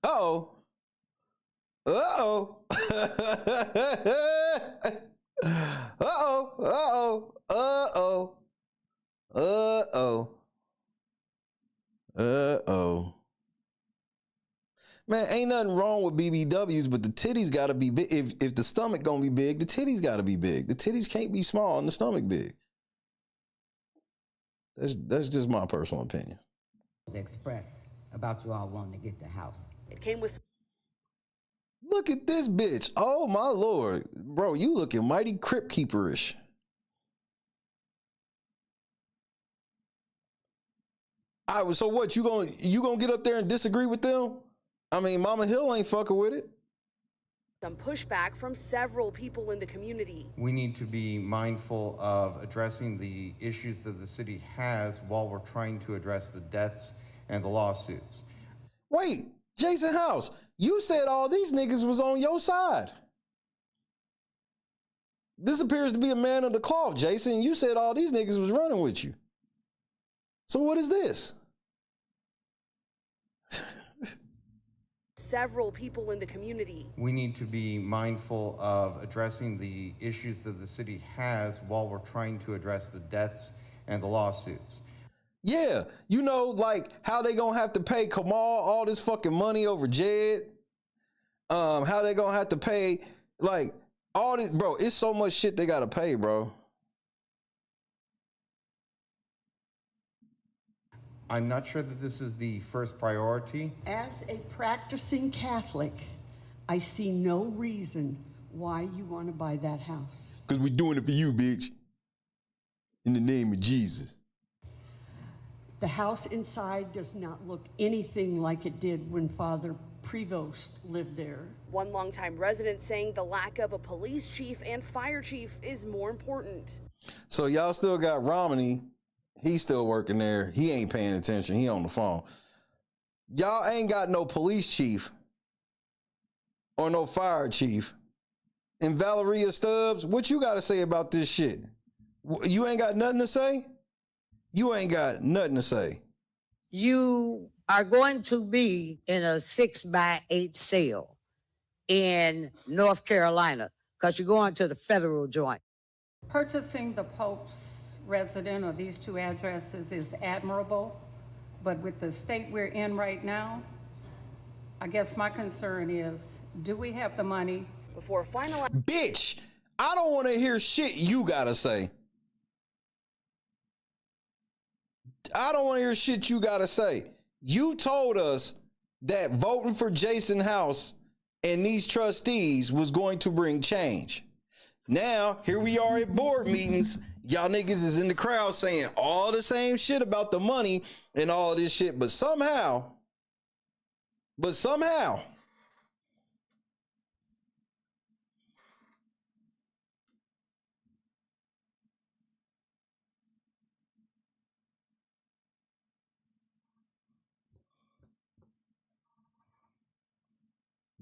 Uh-oh. Uh-oh. Uh-oh. Uh-oh. Uh-oh. Uh-oh. Uh-oh. Man, ain't nothing wrong with BBWs, but the titties gotta be big. If the stomach gonna be big, the titties gotta be big. The titties can't be small and the stomach big. That's just my personal opinion. Express about you all wanting to get the house. It came with. Look at this bitch. Oh my Lord. Bro, you looking mighty crypt keeperish. So what, you gonna get up there and disagree with them? I mean, Mama Hill ain't fucking with it. Some pushback from several people in the community. We need to be mindful of addressing the issues that the city has while we're trying to address the debts and the lawsuits. Wait, Jason House, you said all these niggas was on your side. This appears to be a man of the cloth, Jason. You said all these niggas was running with you. So what is this? Several people in the community. We need to be mindful of addressing the issues that the city has while we're trying to address the debts and the lawsuits. Yeah, you know, like how they gonna have to pay Kamal all this fucking money over Jed. How they gonna have to pay like all this, bro. It's so much shit they gotta pay, bro. I'm not sure that this is the first priority. As a practicing Catholic, I see no reason why you want to buy that house. Because we're doing it for you, bitch. In the name of Jesus. The house inside does not look anything like it did when Father Prevost lived there. One longtime resident saying the lack of a police chief and fire chief is more important. So y'all still got Romney. He's still working there. He ain't paying attention. He on the phone. Y'all ain't got no police chief or no fire chief. And Valeria Stubbs, what you got to say about this shit? You ain't got nothing to say? You ain't got nothing to say. You are going to be in a 6x8 sale in North Carolina because you're going to the federal joint. Purchasing the Pope's resident or these two addresses is admirable, but with the state we're in right now, I guess my concern is, do we have the money? Before final. Bitch, I don't want to hear shit you gotta say. I don't want to hear shit you gotta say. You told us that voting for Jason House and these trustees was going to bring change. Now, here we are at board meetings. Y'all niggas is in the crowd saying all the same shit about the money and all of this shit, but somehow,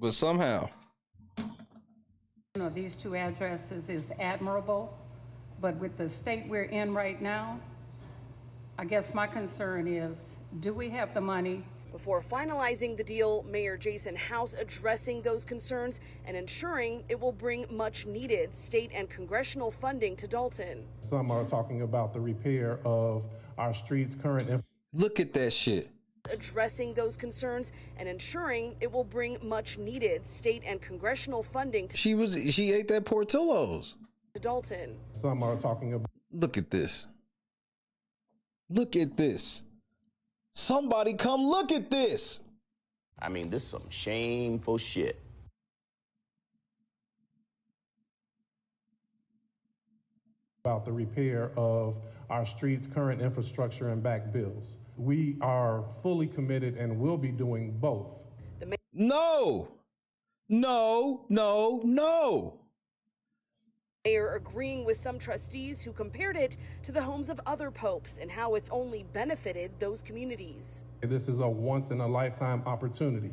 But somehow. These two addresses is admirable, but with the state we're in right now, I guess my concern is, do we have the money? Before finalizing the deal, Mayor Jason House addressing those concerns and ensuring it will bring much needed state and congressional funding to Dolton. Some are talking about the repair of our streets' current. Look at that shit. Addressing those concerns and ensuring it will bring much needed state and congressional funding to She ate that Portillo's. Dolton. Some are talking about. Look at this. Look at this. Somebody come look at this. I mean, this is some shameful shit. About the repair of our streets' current infrastructure and back bills. We are fully committed and will be doing both. No. Mayor agreeing with some trustees who compared it to the homes of other popes and how it's only benefited those communities. This is a once-in-a-lifetime opportunity.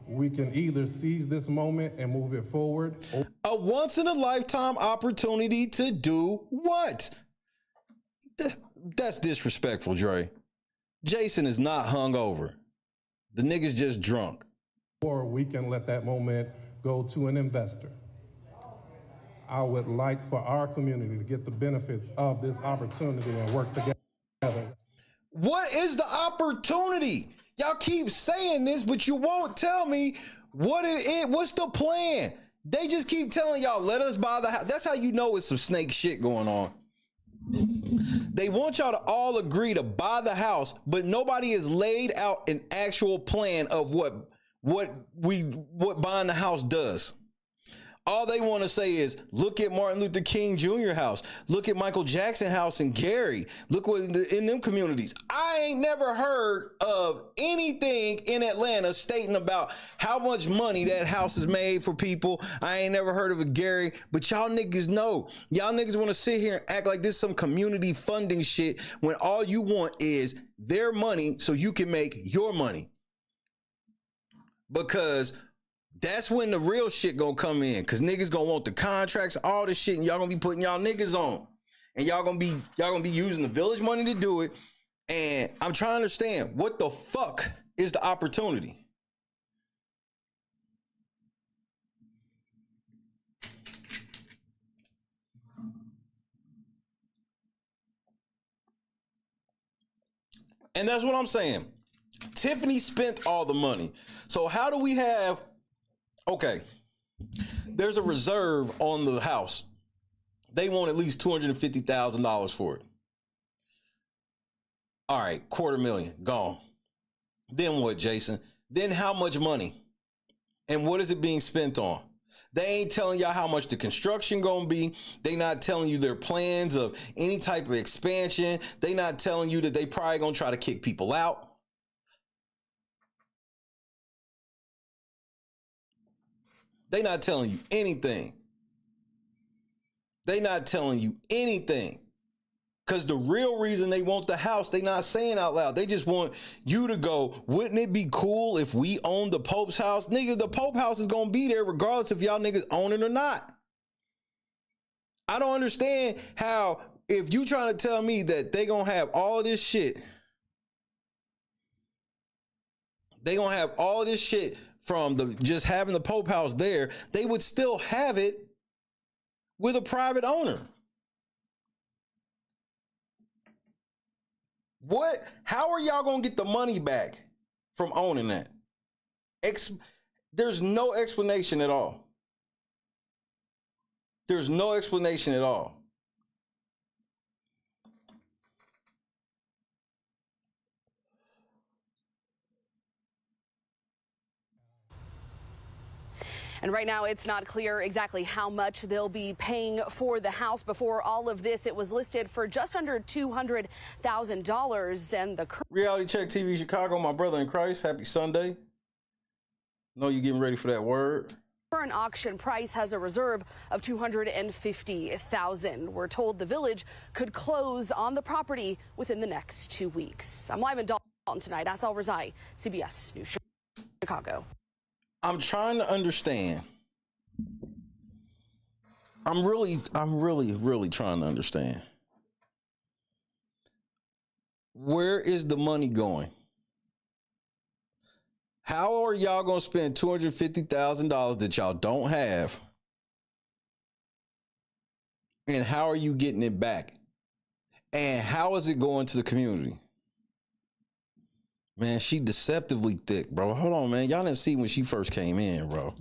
We can either seize this moment and move it forward. A once-in-a-lifetime opportunity to do what? That's disrespectful, Dre. Jason is not hungover. The nigga's just drunk. Or we can let that moment go to an investor. I would like for our community to get the benefits of this opportunity and work together. What is the opportunity? Y'all keep saying this, but you won't tell me what it is. What's the plan? They just keep telling y'all, let us buy the house. That's how you know it's some snake shit going on. They want y'all to all agree to buy the house, but nobody has laid out an actual plan of what buying the house does. All they want to say is, look at Martin Luther King Jr. house. Look at Michael Jackson house in Gary. Look what in them communities. I ain't never heard of anything in Atlanta stating about how much money that house has made for people. I ain't never heard of a Gary, but y'all niggas know. Y'all niggas want to sit here and act like this is some community funding shit when all you want is their money so you can make your money. Because that's when the real shit gonna come in, because niggas gonna want the contracts, all this shit, and y'all gonna be putting y'all niggas on, and y'all gonna be using the village money to do it. And I'm trying to understand, what the fuck is the opportunity? And that's what I'm saying. Tiffany spent all the money. So how do we have, okay, there's a reserve on the house. They want at least $250,000 for it. All right, $250,000 gone. Then what, Jason? Then how much money? And what is it being spent on? They ain't telling y'all how much the construction gonna be. They not telling you their plans of any type of expansion. They not telling you that they probably gonna try to kick people out. They not telling you anything. They not telling you anything. Because the real reason they want the house, they not saying out loud. They just want you to go, wouldn't it be cool if we owned the Pope's house? Nigga, the Pope house is going to be there regardless if y'all niggas own it or not. I don't understand how, if you trying to tell me that they going to have all this shit, they going to have all this shit from the just having the Pope house there, they would still have it with a private owner. What? How are y'all gonna get the money back from owning that? There's no explanation at all. There's no explanation at all. And right now, it's not clear exactly how much they'll be paying for the house. Before all of this, it was listed for just under $200,000. And the Reality Check TV Chicago, my brother in Christ. Happy Sunday. Know you getting ready for that word. current auction price has a reserve of $250,000. We're told the village could close on the property within the next 2 weeks. I'm live in Dolton tonight. Asal Razai, CBS News Chicago. I'm trying to understand. I'm really trying to understand. Where is the money going? How are y'all gonna spend $250,000 that y'all don't have? And how are you getting it back? And how is it going to the community? Man, she deceptively thick, bro. Hold on, man. Y'all didn't see when she first came in, bro.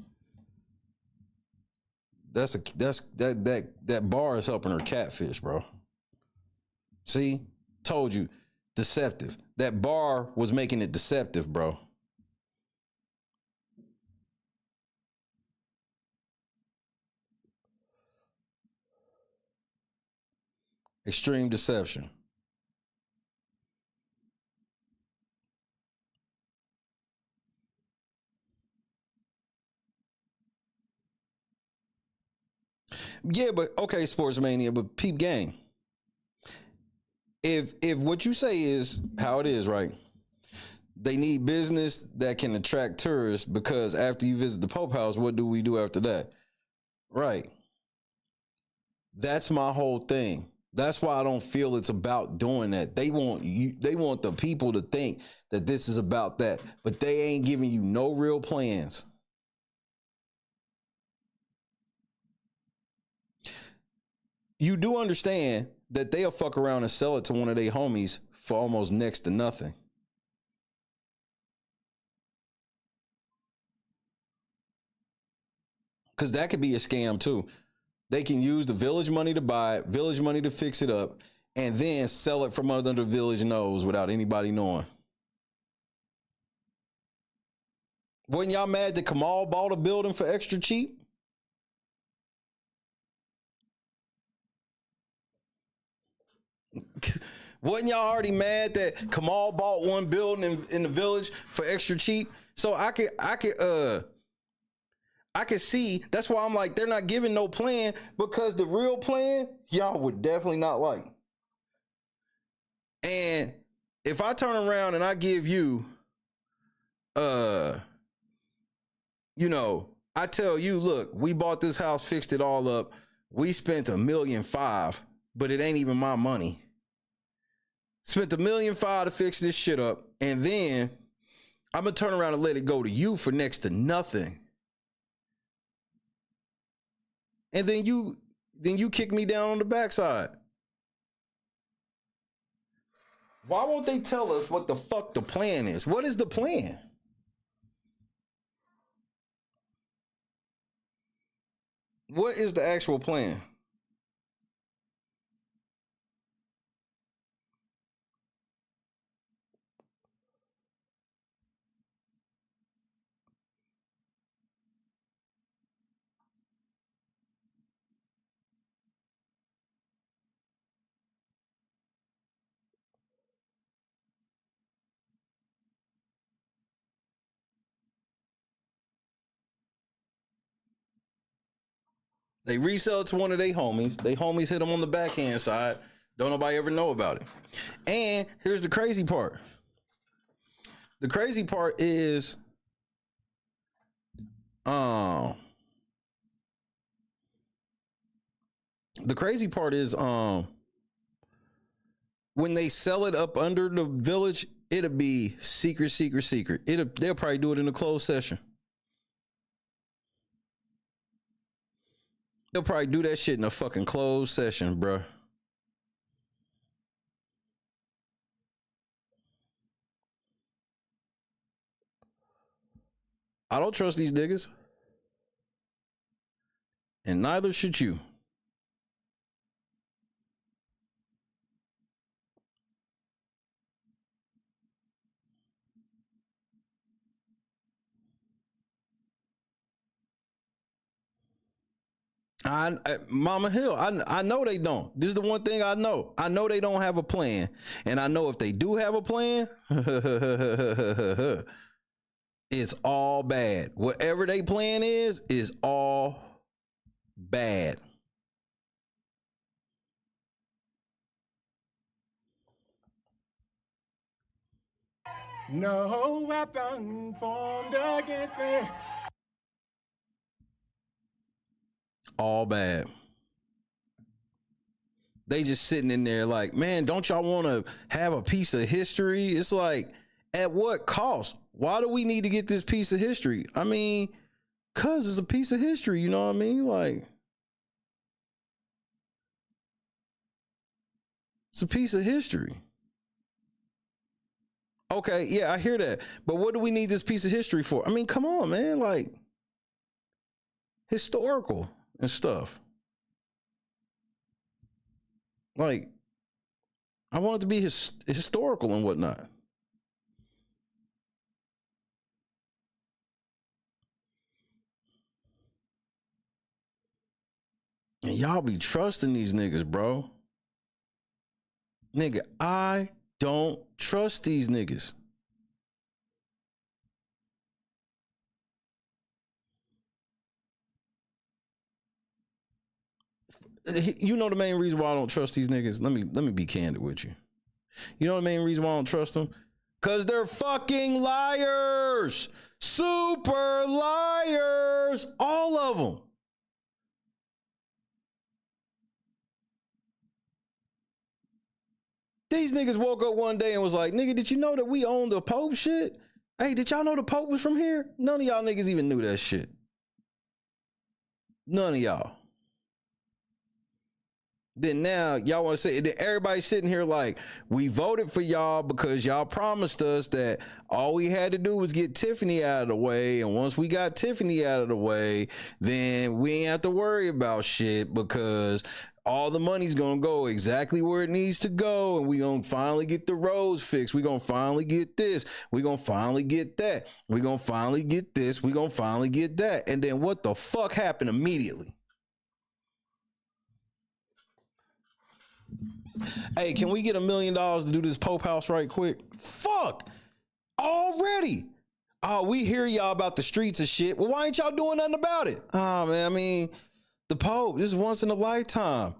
That bar is helping her catfish, bro. See? Told you. Deceptive. That bar was making it deceptive, bro. Extreme deception. Yeah, but okay, Sports Mania, but peep game. If what you say is how it is, right? They need business that can attract tourists because after you visit the Pope House, what do we do after that? Right. That's my whole thing. That's why I don't feel it's about doing that. They want the people to think that this is about that, but they ain't giving you no real plans. You do understand that they'll fuck around and sell it to one of their homies for almost next to nothing. Because that could be a scam too. They can use the village money to buy it, village money to fix it up, and then sell it from under the village nose without anybody knowing. Wasn't y'all mad that Kamal bought a building for extra cheap? Wasn't y'all already mad that Kamal bought one building in the village for extra cheap? So I could see. That's why I'm like, they're not giving no plan, because the real plan y'all would definitely not like. And if I turn around and I give you, I tell you, look, we bought this house, fixed it all up. We spent $1.5 million, but it ain't even my money. Spent $1.5 million to fix this shit up, and then I'm gonna turn around and let it go to you for next to nothing. And then you kick me down on the backside. Why won't they tell us what the fuck the plan is? What is the plan? What is the actual plan? They resell it to one of their homies. They homies hit them on the backhand side. Don't nobody ever know about it. And here's the crazy part. The crazy part is, when they sell it up under the village, it'll be secret. They'll probably do it in a closed session. They'll probably do that shit in a fucking closed session, bruh. I don't trust these niggas. And neither should you. Mama Hill, I know they don't. This is the one thing I know. I know they don't have a plan. And I know if they do have a plan, it's all bad. Whatever they plan is all bad. No weapon formed against me all bad. They just sitting in there like, man, don't y'all want to have a piece of history? It's like, at what cost? Why do we need to get this piece of history? I mean, cause it's a piece of history, you know what I mean? Like, it's a piece of history. Okay, yeah, I hear that. But what do we need this piece of history for? I mean, come on, man. Like, historical and stuff. Like, I want it to be historical and whatnot. And y'all be trusting these niggas, bro. Nigga, I don't trust these niggas. You know the main reason why I don't trust these niggas? Let me be candid with you. You know the main reason why I don't trust them? Because they're fucking liars. Super liars. All of them. These niggas woke up one day and was like, nigga, did you know that we own the Pope shit? Hey, did y'all know the Pope was from here? None of y'all niggas even knew that shit. None of y'all. Then now y'all want to say, then everybody's sitting here like, we voted for y'all because y'all promised us that all we had to do was get Tiffany out of the way. And once we got Tiffany out of the way, then we ain't have to worry about shit because all the money's going to go exactly where it needs to go. And we going to finally get the roads fixed. We going to finally get this. We going to finally get that. We going to finally get this. We going to finally get that. And then what the fuck happened immediately? Hey, can we get $1 million to do this Pope house right quick? Fuck! Already! Oh, we hear y'all about the streets and shit. Well, why ain't y'all doing nothing about it? Oh, man, I mean, the Pope, this is once in a lifetime.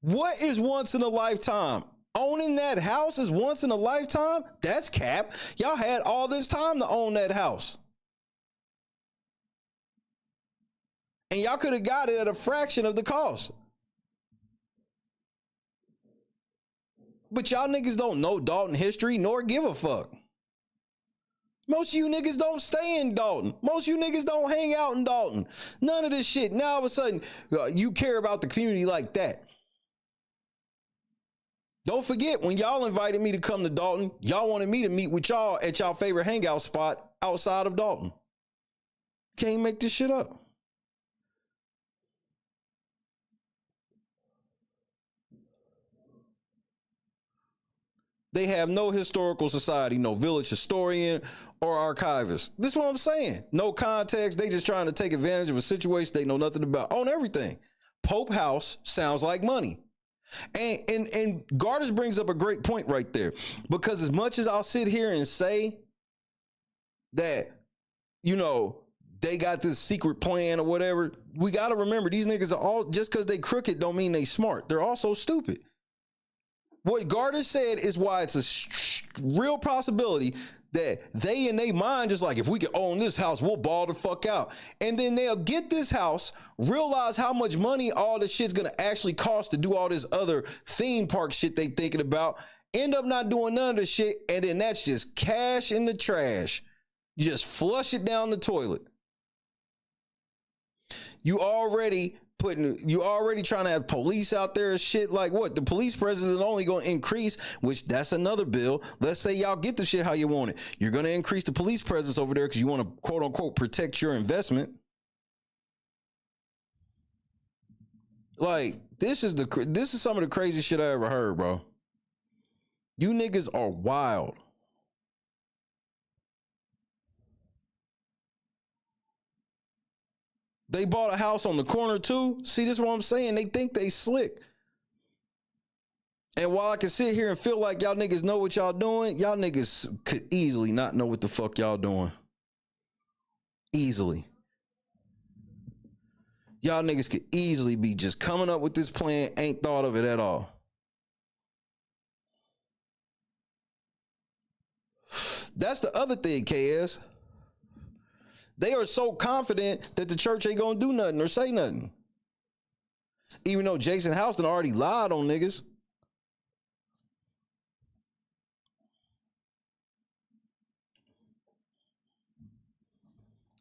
What is once in a lifetime? Owning that house is once in a lifetime? That's cap. Y'all had all this time to own that house. And y'all could have got it at a fraction of the cost. But y'all niggas don't know Dolton history nor give a fuck. Most of you niggas don't stay in Dolton. Most of you niggas don't hang out in Dolton. None of this shit. Now all of a sudden, you care about the community like that. Don't forget, when y'all invited me to come to Dolton, y'all wanted me to meet with y'all at y'all favorite hangout spot outside of Dolton. Can't make this shit up. They have no historical society, no village historian or archivist. This is what I'm saying. No context. They just trying to take advantage of a situation they know nothing about. Own everything. Pope house sounds like money. And Gardis brings up a great point right there. Because as much as I'll sit here and say that, you know, they got this secret plan or whatever, we got to remember these niggas are all, just because they crooked don't mean they smart. They're also stupid. What Gardner said is why it's a real possibility that they in their mind just like, if we can own this house, we'll ball the fuck out. And then they'll get this house, realize how much money all this shit's gonna actually cost to do all this other theme park shit they thinking about, end up not doing none of the shit, and then that's just cash in the trash. You just flush it down the toilet. You already trying to have police out there and shit. Like what? The police presence is only going to increase, which that's another bill. Let's say y'all get the shit how you want it. You're going to increase the police presence over there because you want to quote unquote protect your investment. Like this is some of the craziest shit I ever heard, bro. You niggas are wild. They bought a house on the corner too. See, this is what I'm saying. They think they slick. And while I can sit here and feel like y'all niggas know what y'all doing, y'all niggas could easily not know what the fuck y'all doing. Easily. Y'all niggas could easily be just coming up with this plan, ain't thought of it at all. That's the other thing, KS. They are so confident that the church ain't gonna do nothing or say nothing. Even though Jason House done already lied on niggas.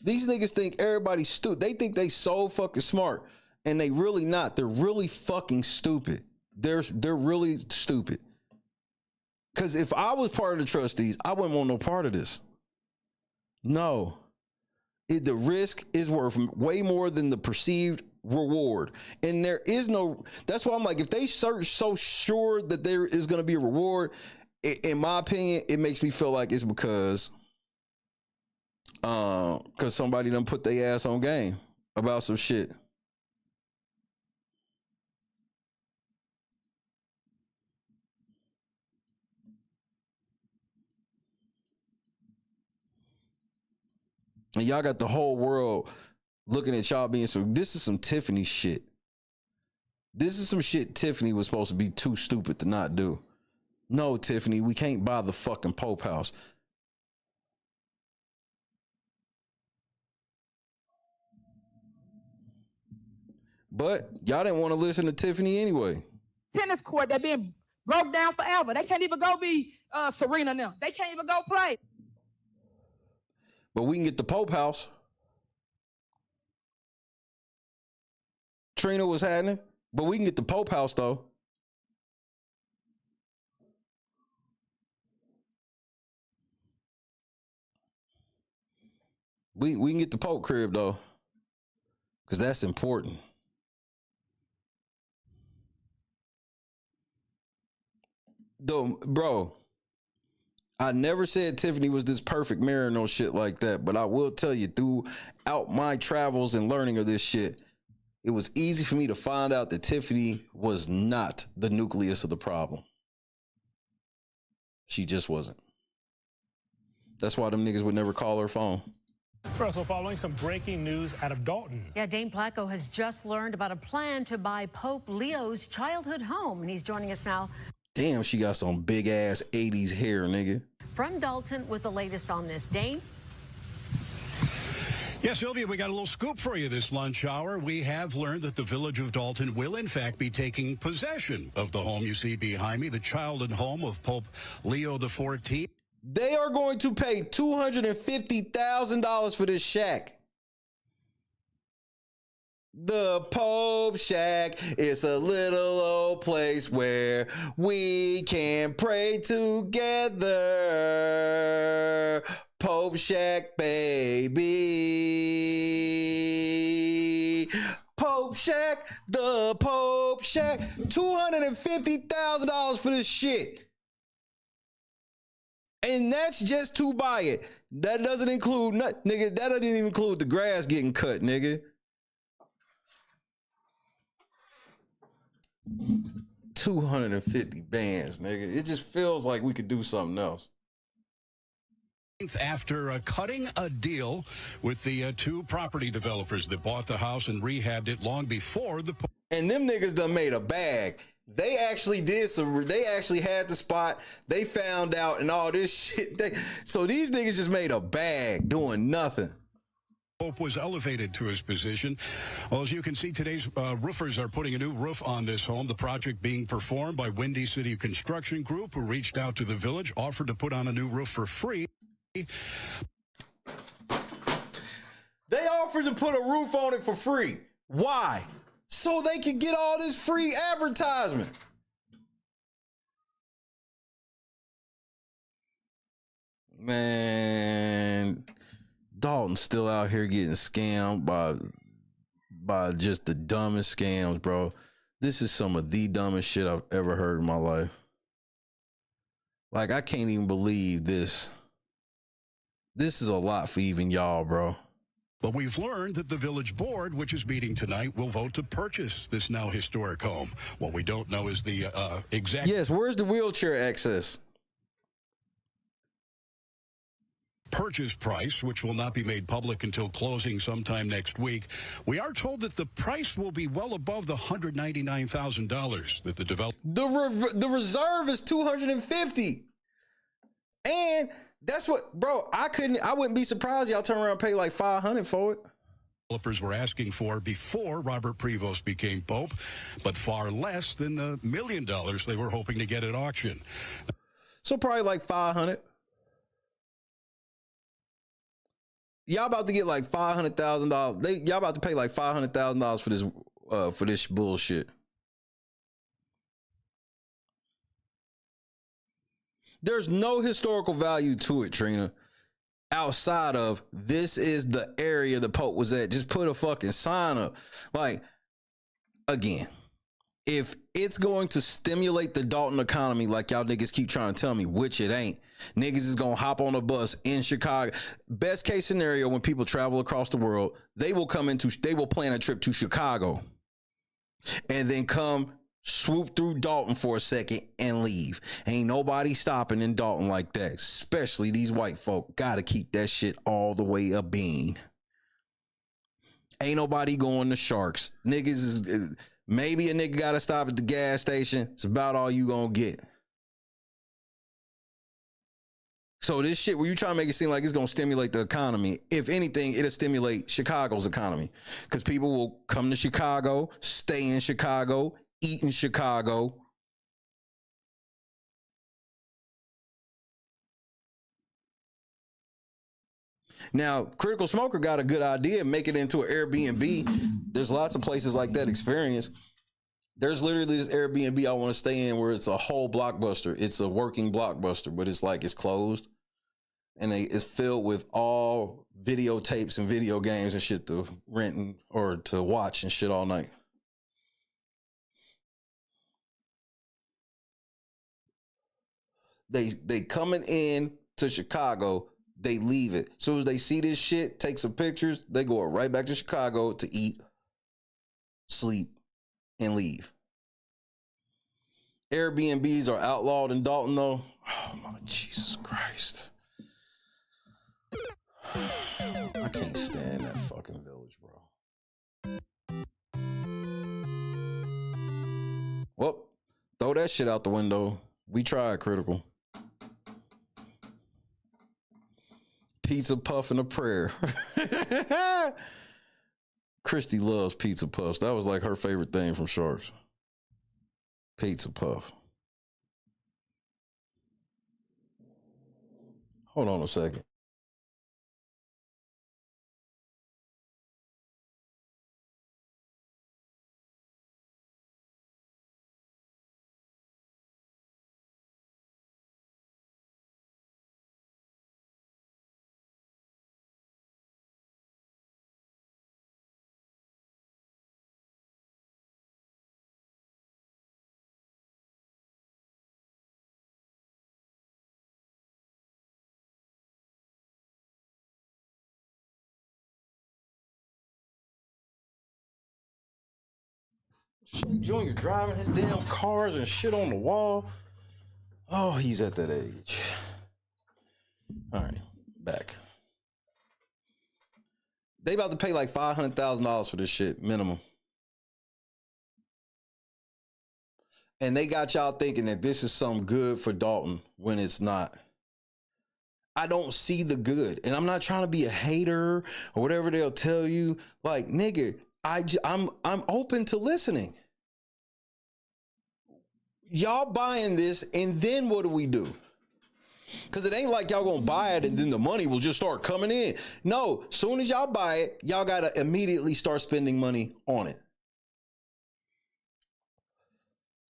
These niggas think everybody's stupid. They think they so fucking smart, and they really not. They're really fucking stupid. They're really stupid. Because if I was part of the trustees, I wouldn't want no part of this. No. The risk is worth way more than the perceived reward. And there is no, that's why I'm like, if they search so sure that there is going to be a reward, in my opinion, it makes me feel like it's because somebody done put their ass on game about some shit. And y'all got the whole world looking at y'all being so, this is some Tiffany shit. This is some shit Tiffany was supposed to be too stupid to not do. No, Tiffany, we can't buy the fucking Pope house. But y'all didn't want to listen to Tiffany anyway. Tennis court that been broke down forever. They can't even go be Serena now. They can't even go play. But we can get the Pope house. Trina was happening, but we can get the Pope house though. We can get the Pope crib though, because that's important. Though, bro, I never said Tiffany was this perfect mayor or no shit like that, but I will tell you, throughout my travels and learning of this shit, it was easy for me to find out that Tiffany was not the nucleus of the problem. She just wasn't. That's why them niggas would never call her phone. We're also following some breaking news out of Dolton. Yeah, Dane Placco has just learned about a plan to buy Pope Leo's childhood home, and he's joining us now. Damn, she got some big ass 80s hair, nigga. From Dolton with the latest on this. Dane? Yeah, Sylvia, we got a little scoop for you this lunch hour. We have learned that the Village of Dolton will, in fact, be taking possession of the home you see behind me, the childhood home of Pope Leo XIV. They are going to pay $250,000 for this shack. The Pope Shack is a little old place where we can pray together. Pope Shack, baby. Pope Shack, the Pope Shack. $250,000 for this shit. And that's just to buy it. That doesn't include, nigga, that doesn't even include the grass getting cut, nigga. 250 bands, nigga. It just feels like we could do something else. After cutting a deal with the two property developers that bought the house and rehabbed it long before the... And them niggas done made a bag. They actually did they actually had the spot. They found out and all this shit. So these niggas just made a bag doing nothing. Pope was elevated to his position. Well, as you can see, today's roofers are putting a new roof on this home. The project being performed by Windy City Construction Group, who reached out to the village, offered to put on a new roof for free. They offered to put a roof on it for free. Why? So they could get all this free advertisement. Man, Dolton's still out here getting scammed by just the dumbest scams, bro. This is some of the dumbest shit I've ever heard in my life. Like, I can't even believe this. This is a lot for even y'all, bro. But we've learned that the village board, which is meeting tonight, will vote to purchase this now historic home. What we don't know is the exact... Yes, where's the wheelchair access? Purchase price, which will not be made public until closing sometime next week. We are told that the price will be well above the $199,000 that the developer... The reserve is $250,000. And that's what, bro, I wouldn't be surprised y'all turn around and pay like $500 for it. Developers were asking for before Robert Prevost became Pope, but far less than the $1 million they were hoping to get at auction. So probably like $500. Y'all about to get like $500,000. Y'all about to pay like $500,000 for this bullshit. There's no historical value to it, Trina. Outside of this is the area the Pope was at. Just put a fucking sign up. Like, again, if it's going to stimulate the Dolton economy like y'all niggas keep trying to tell me, which it ain't, niggas is gonna hop on a bus in Chicago. Best case scenario, when people travel across the world, they will plan a trip to Chicago and then come swoop through Dolton for a second and leave. Ain't nobody stopping in Dolton like that, especially these white folk. Gotta keep that shit all the way a bean. Ain't nobody going to Sharks. Niggas is, maybe a nigga gotta stop at the gas station. It's about all you gonna get. So this shit where you trying to make it seem like it's going to stimulate the economy, if anything, it'll stimulate Chicago's economy, because people will come to Chicago, stay in Chicago, eat in Chicago. Now, Critical Smoker got a good idea, make it into an Airbnb. There's lots of places like that experience. There's literally this Airbnb I want to stay in where it's a whole Blockbuster. It's a working Blockbuster, but it's like it's closed. And it's filled with all videotapes and video games and shit to rent or to watch and shit all night. They coming in to Chicago, they leave it. As soon as they see this shit, take some pictures, they go right back to Chicago to eat, sleep, and leave. Airbnbs are outlawed in Dolton, though. Oh my Jesus Christ. I can't stand that fucking village, bro. Well, throw that shit out the window. We tried, Critical. Pizza puff and a prayer. Christy loves pizza puffs. That was like her favorite thing from Sharks. Pizza puff. Hold on a second. Shake Jr. driving his damn cars and shit on the wall. Oh, he's at that age. All right, back. They about to pay like $500,000 for this shit, minimum. And they got y'all thinking that this is something good for Dolton when it's not. I don't see the good. And I'm not trying to be a hater or whatever they'll tell you. Like, nigga, I'm open to listening. Y'all buying this, and then what do we do? Because it ain't like y'all gonna buy it and then the money will just start coming in. No, soon as y'all buy it, y'all gotta immediately start spending money on it.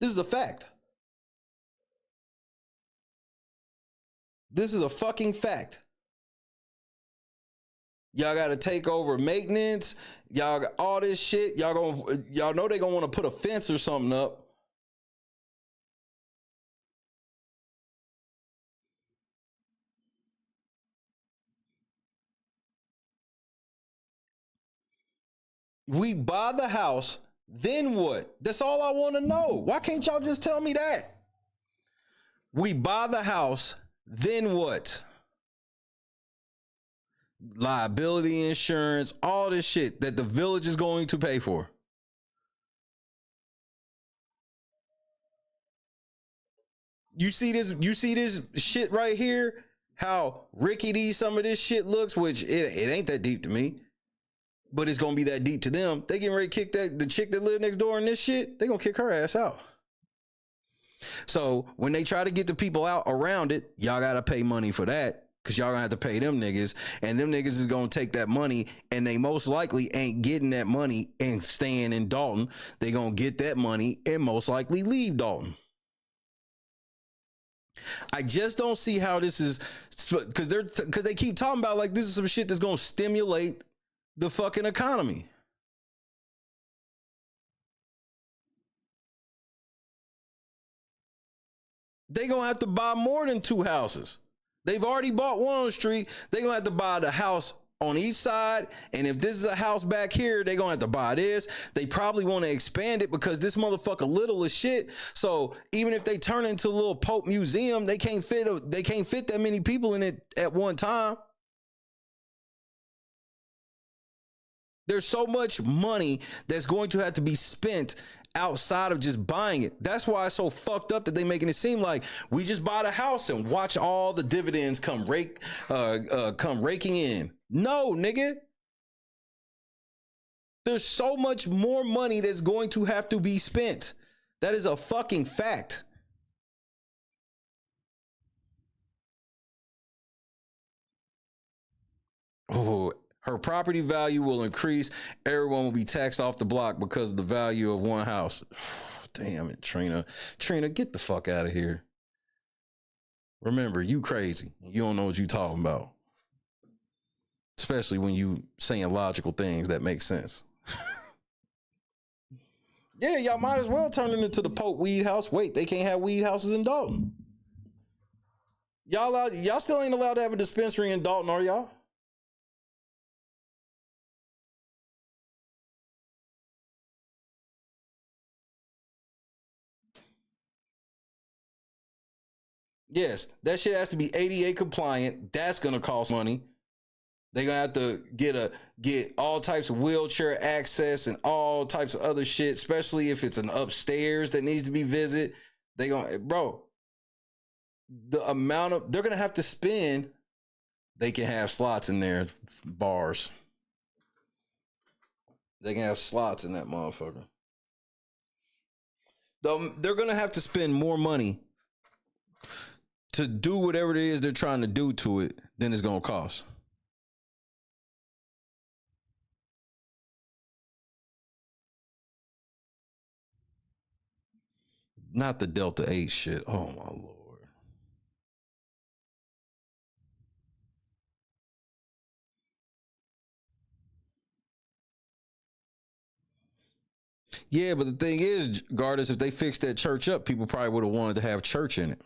This is a fact. This is a fucking fact. Y'all got to take over maintenance. Y'all got all this shit. Y'all know they gonna want to put a fence or something up. We buy the house, then what? That's all I want to know. Why can't y'all just tell me that? We buy the house, then what? Liability insurance, all this shit that the village is going to pay for. You see this shit right here? How rickety some of this shit looks, which it ain't that deep to me, but it's gonna be that deep to them. They getting ready to kick the chick that live next door in this shit. They gonna kick her ass out. So when they try to get the people out around it, y'all gotta pay money for that, because y'all gonna have to pay them niggas, and them niggas is gonna take that money, and they most likely ain't getting that money and staying in Dolton. They gonna get that money and most likely leave Dolton. I just don't see how this is, because they keep talking about like this is some shit that's gonna stimulate the fucking economy. They gonna have to buy more than 2 houses. They've already bought one on the street. They gonna have to buy the house on each side, and if this is a house back here, they gonna have to buy this. They probably want to expand it because this motherfucker little as shit. So even if they turn into a little Pope museum, they can't fit that many people in it at one time. There's so much money that's going to have to be spent outside of just buying it. That's why it's so fucked up that they making it seem like we just bought a house and watch all the dividends come raking in. No, nigga. There's so much more money that's going to have to be spent. That is a fucking fact. Oh, her property value will increase. Everyone will be taxed off the block because of the value of one house. Damn it, Trina. Trina, get the fuck out of here. Remember, you crazy. You don't know what you talking about. Especially when you saying logical things that make sense. Yeah, y'all might as well turn it into the Pope weed house. Wait, they can't have weed houses in Dolton. Y'all still ain't allowed to have a dispensary in Dolton, are y'all? Yes, that shit has to be ADA compliant. That's gonna cost money. They're gonna have to get all types of wheelchair access and all types of other shit, especially if it's an upstairs that needs to be visited. They're gonna have to spend. They can have slots in there, bars. They can have slots in that motherfucker. They're gonna have to spend more money to do whatever it is they're trying to do to it than it's gonna cost. Not the Delta 8 shit. Oh my Lord. Yeah, but the thing is, Gardis, if they fixed that church up, people probably would have wanted to have church in it.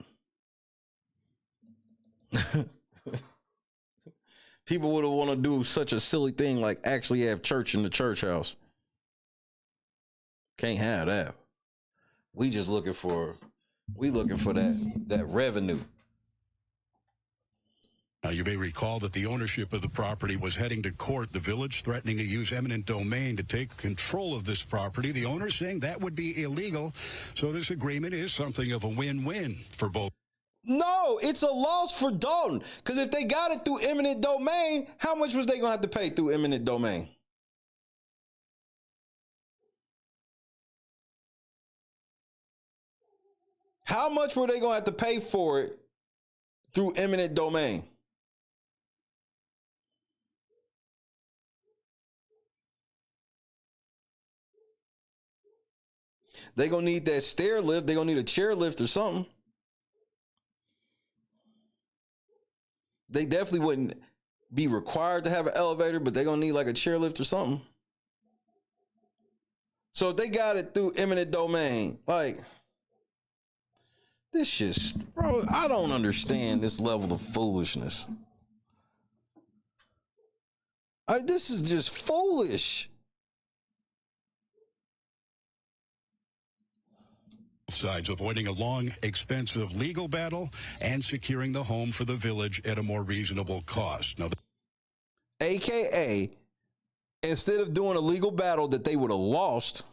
People would have want to do such a silly thing like actually have church in the church house. Can't have that. We looking for that revenue. Now, you may recall that the ownership of the property was heading to court. The village threatening to use eminent domain to take control of this property. The owner saying that would be illegal. So this agreement is something of a win-win for both. No, it's a loss for Dolton. Because if they got it through eminent domain, how much was they going to have to pay through eminent domain? How much were they going to have to pay for it through eminent domain? They're going to need that stair lift. They're going to need a chair lift or something. They definitely wouldn't be required to have an elevator, but they're going to need like a chairlift or something. So if they got it through eminent domain, like, this shit, bro, I don't understand this level of foolishness. This is just foolish. Sides avoiding a long, expensive legal battle and securing the home for the village at a more reasonable cost. Now, AKA, instead of doing a legal battle that they would have lost,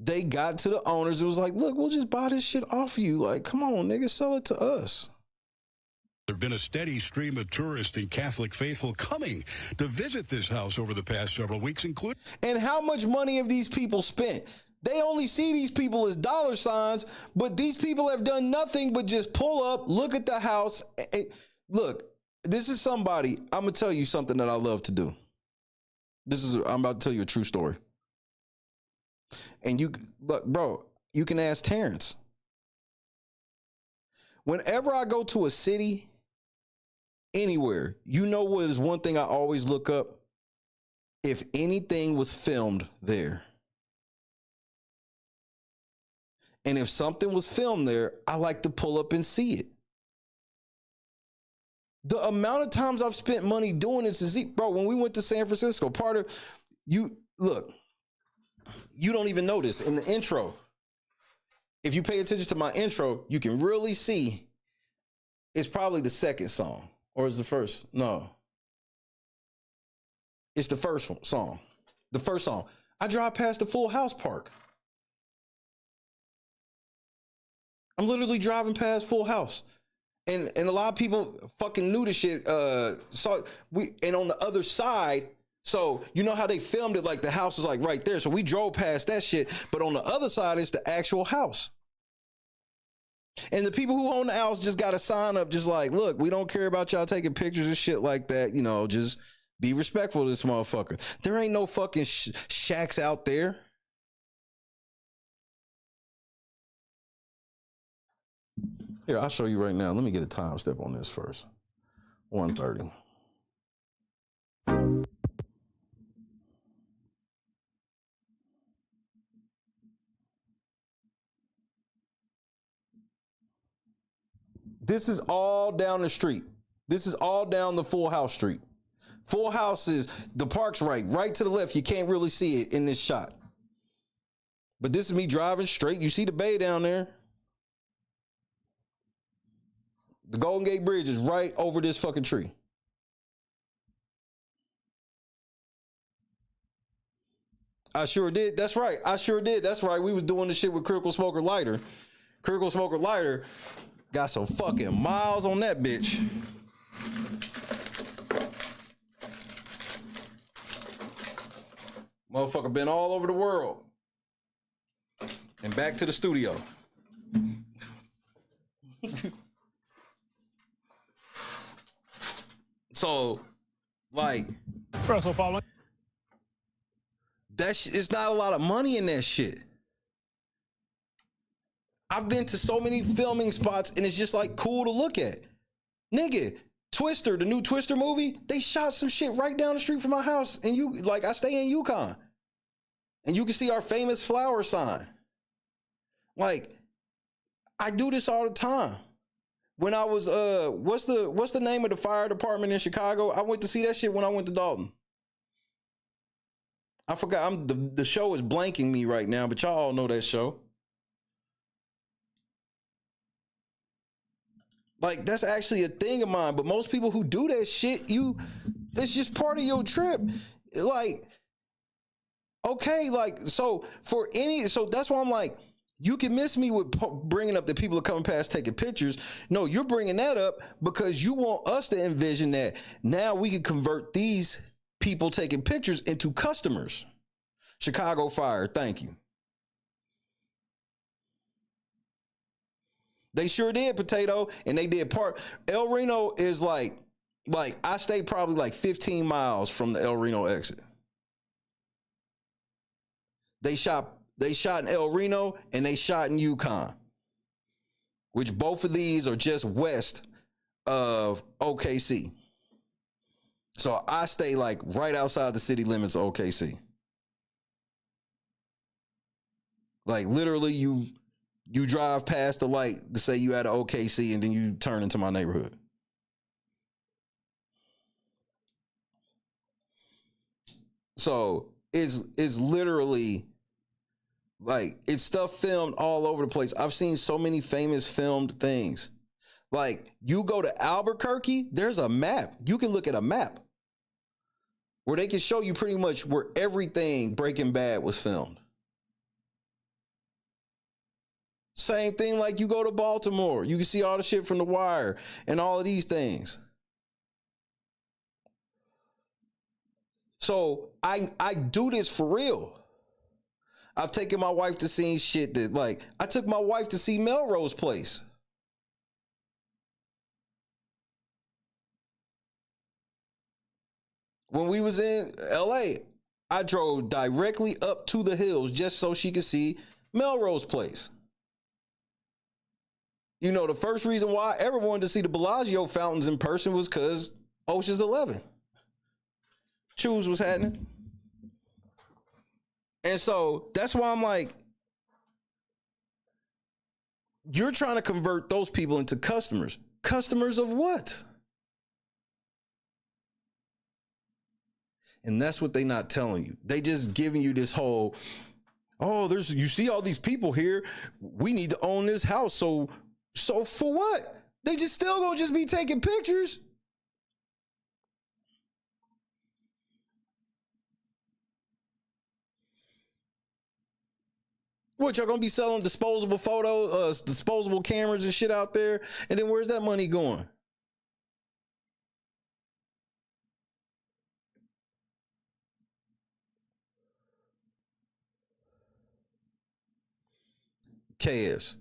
they got to the owners. It was like, look, we'll just buy this shit off you. Like, come on, nigga, sell it to us. There's been a steady stream of tourists and Catholic faithful coming to visit this house over the past several weeks, including. And how much money have these people spent? They only see these people as dollar signs, but these people have done nothing but just pull up, look at the house. Look, this is somebody, I'm going to tell you something that I love to do. I'm about to tell you a true story. And look, bro, you can ask Terrence. Whenever I go to a city, anywhere, you know what is one thing I always look up? If anything was filmed there. And if something was filmed there, I like to pull up and see it. The amount of times I've spent money doing this is, bro, when we went to San Francisco, look, you don't even notice in the intro. If you pay attention to my intro, you can really see it's probably the second song. Or is the first? No. It's the first song. The first song. I drive past the Full House Park. I'm literally driving past Full House. And a lot of people fucking knew the shit. And on the other side, so you know how they filmed it, like the house was like right there. So we drove past that shit. But on the other side is the actual house. And the people who own the house just got a sign up just like, look, we don't care about y'all taking pictures and shit like that. You know, just be respectful to this motherfucker. There ain't no fucking shacks out there. Here, I'll show you right now. Let me get a time step on this first. 1:30. This is all down the street. This is all down the Full House Street. Full House is, the park's right to the left. You can't really see it in this shot. But this is me driving straight. You see the bay down there. The Golden Gate Bridge is right over this fucking tree. I sure did. That's right. I sure did. That's right. We was doing this shit with Critical Smoker Lighter. Critical Smoker Lighter got some fucking miles on that bitch. Motherfucker been all over the world. And back to the studio. So, like, following. It's not a lot of money in that shit. I've been to so many filming spots and it's just like cool to look at. Nigga, Twister, the new Twister movie, they shot some shit right down the street from my house. And I stay in Yukon. And you can see our famous flower sign. Like, I do this all the time. When I was, what's the name of the fire department in Chicago? I went to see that shit when I went to Dolton. I forgot, the show is blanking me right now, but y'all all know that show. Like, that's actually a thing of mine, but most people who do that shit, it's just part of your trip. Like, okay, like, so that's why I'm like, you can miss me with bringing up that people are coming past taking pictures. No, you're bringing that up because you want us to envision that now we can convert these people taking pictures into customers. Chicago Fire, thank you. They sure did, Potato, and they did part. El Reno is like I stay probably like 15 miles from the El Reno exit. They shot in El Reno and they shot in Yukon, which both of these are just west of OKC. So I stay like right outside the city limits of OKC. Like literally you drive past the light to say you at an OKC and then you turn into my neighborhood. So it's literally like, it's stuff filmed all over the place. I've seen so many famous filmed things. Like, you go to Albuquerque, there's a map. You can look at a map where they can show you pretty much where everything Breaking Bad was filmed. Same thing like you go to Baltimore. You can see all the shit from The Wire and all of these things. So I do this for real. I've taken my wife to see shit that, like, I took my wife to see Melrose Place. When we was in LA, I drove directly up to the hills just so she could see Melrose Place. You know, the first reason why I ever wanted to see the Bellagio fountains in person was because Ocean's 11. Choose what's happening. And so that's why I'm like, you're trying to convert those people into customers. Customers of what? And that's what they not telling you. They just giving you this whole, oh, you see all these people here. We need to own this house. So for what? They just still gonna just be taking pictures. What, y'all gonna be selling disposable photos, disposable cameras and shit out there? And then where's that money going? KS.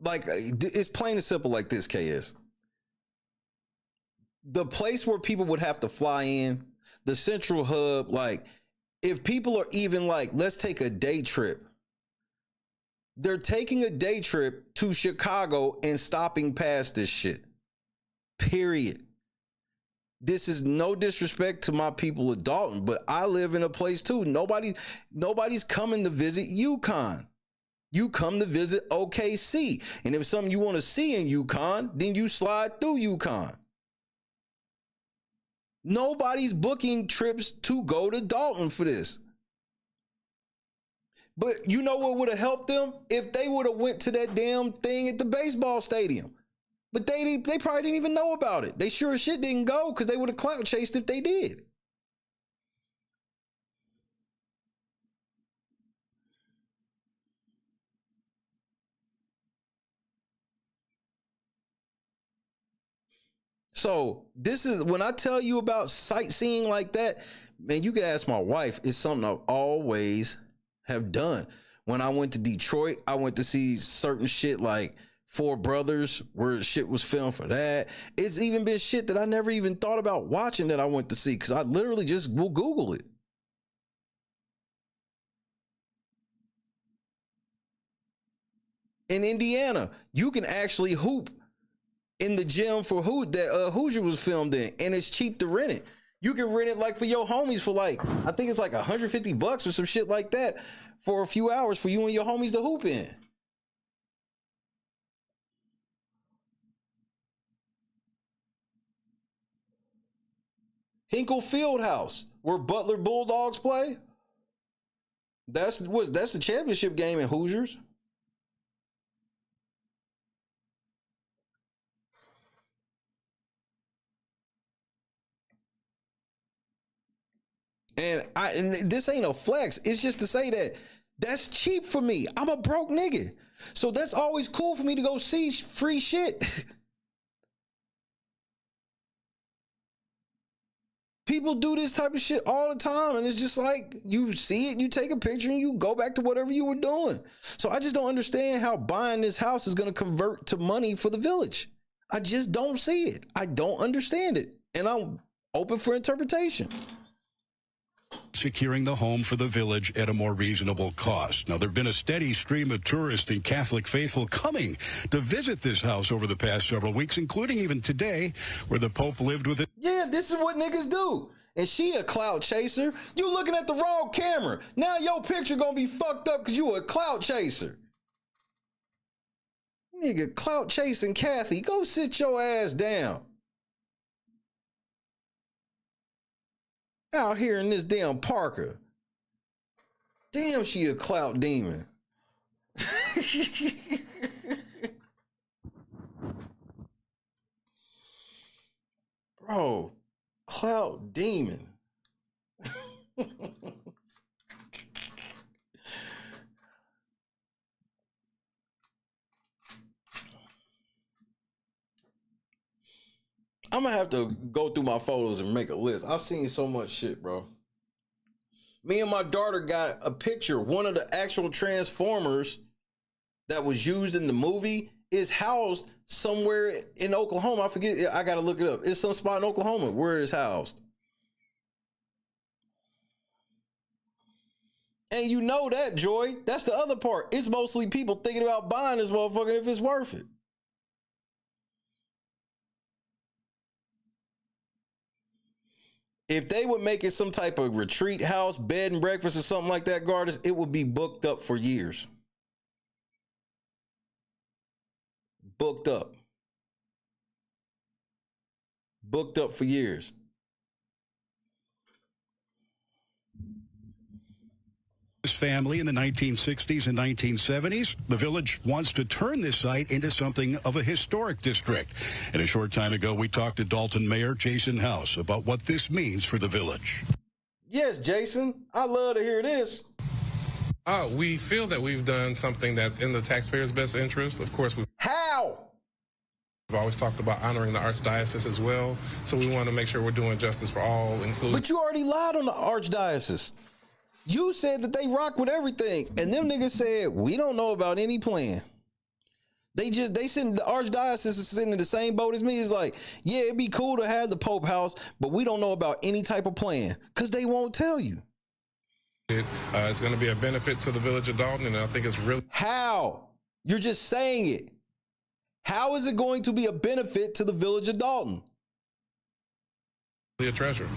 Like, it's plain and simple like this, KS. The place where people would have to fly in, the central hub, like, if people are even like, let's take a day trip. They're taking a day trip to Chicago and stopping past this shit. Period. This is no disrespect to my people of Dolton, but I live in a place too. Nobody's coming to visit UConn. You come to visit OKC. And if it's something you want to see in UConn, then you slide through UConn. Nobody's booking trips to go to Dolton for this. But you know what would have helped them? If they would have went to that damn thing at the baseball stadium. But they probably didn't even know about it. They sure as shit didn't go because they would have clout chased if they did. So this is, when I tell you about sightseeing like that, man, you can ask my wife. It's something I've always have done. When I went to Detroit, I went to see certain shit like Four Brothers, where shit was filmed for that. It's even been shit that I never even thought about watching that I went to see because I literally just will Google it. In Indiana, you can actually hoop in the gym for that Hoosier was filmed in, and it's cheap to rent it. You can rent it like for your homies for like, I think it's like $150 or some shit like that for a few hours for you and your homies to hoop in. Hinkle Fieldhouse, where Butler Bulldogs play. That's the championship game in Hoosiers. And this ain't a flex. It's just to say that that's cheap for me. I'm a broke nigga. So that's always cool for me to go see free shit. People do this type of shit all the time. And it's just like, you see it, you take a picture and you go back to whatever you were doing. So I just don't understand how buying this house is going to convert to money for the village. I just don't see it. I don't understand it. And I'm open for interpretation. Securing the home for the village at a more reasonable cost. Now, there have been a steady stream of tourists and Catholic faithful coming to visit this house over the past several weeks, including even today, where the Pope lived with it. Yeah, this is what niggas do. And she a clout chaser. You looking at the wrong camera. Now your picture gonna be fucked up because you a clout chaser. Nigga, clout chasing Kathy. Go sit your ass down. Out here in this damn Parker. Damn, she a clout demon. Bro, clout demon. I'm gonna have to go through my photos and make a list. I've seen so much shit, bro. Me and my daughter got a picture. One of the actual Transformers that was used in the movie is housed somewhere in Oklahoma. I forget. I gotta look it up. It's some spot in Oklahoma where it's housed. And you know that, Joy. That's the other part. It's mostly people thinking about buying this motherfucker if it's worth it. If they would make it some type of retreat house, bed and breakfast or something like that, Gardens, it would be booked up for years. Booked up. Booked up for years. Family in the 1960s and 1970s. The village wants to turn this site into something of a historic district. And a short time ago, we talked to Dolton Mayor Jason House about what this means for the village. Yes, Jason, I love to hear this. We feel that we've done something that's in the taxpayers' best interest. Of course, we've always talked about honoring the archdiocese as well. So we want to make sure we're doing justice for all, including. But you already lied on the archdiocese. You said that they rock with everything, and them niggas said we don't know about any plan. They send the archdiocese is sitting in the same boat as me. It's like, yeah, it'd be cool to have the Pope house, but we don't know about any type of plan because they won't tell you. It's going to be a benefit to the Village of Dolton, and I think it's really. How? You're just saying it. How is it going to be a benefit to the Village of Dolton? A treasure.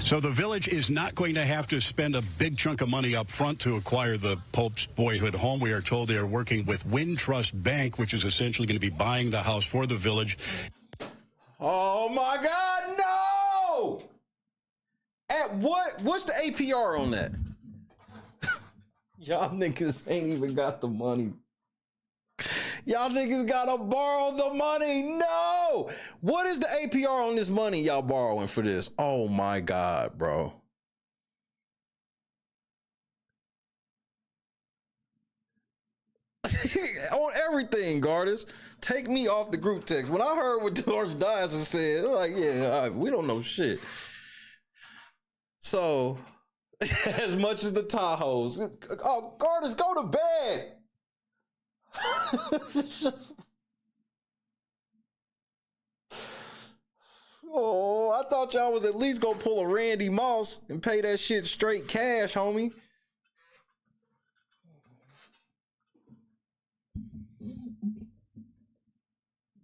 So the village is not going to have to spend a big chunk of money up front to acquire the Pope's boyhood home. We are told they are working with Wintrust Bank, which is essentially going to be buying the house for the village. Oh my God, no! At what? What's the APR on that? Y'all niggas ain't even got the money. Y'all niggas gotta borrow the money. No! What is the APR on this money y'all borrowing for this? Oh my God, bro. On everything, Gardens. Take me off the group text. When I heard what the archdiocese said, like, yeah, we don't know shit. So, as much as the Tahoes, oh, Gardens, go to bed. Oh, I thought y'all was at least gonna pull a Randy Moss and pay that shit straight cash, homie.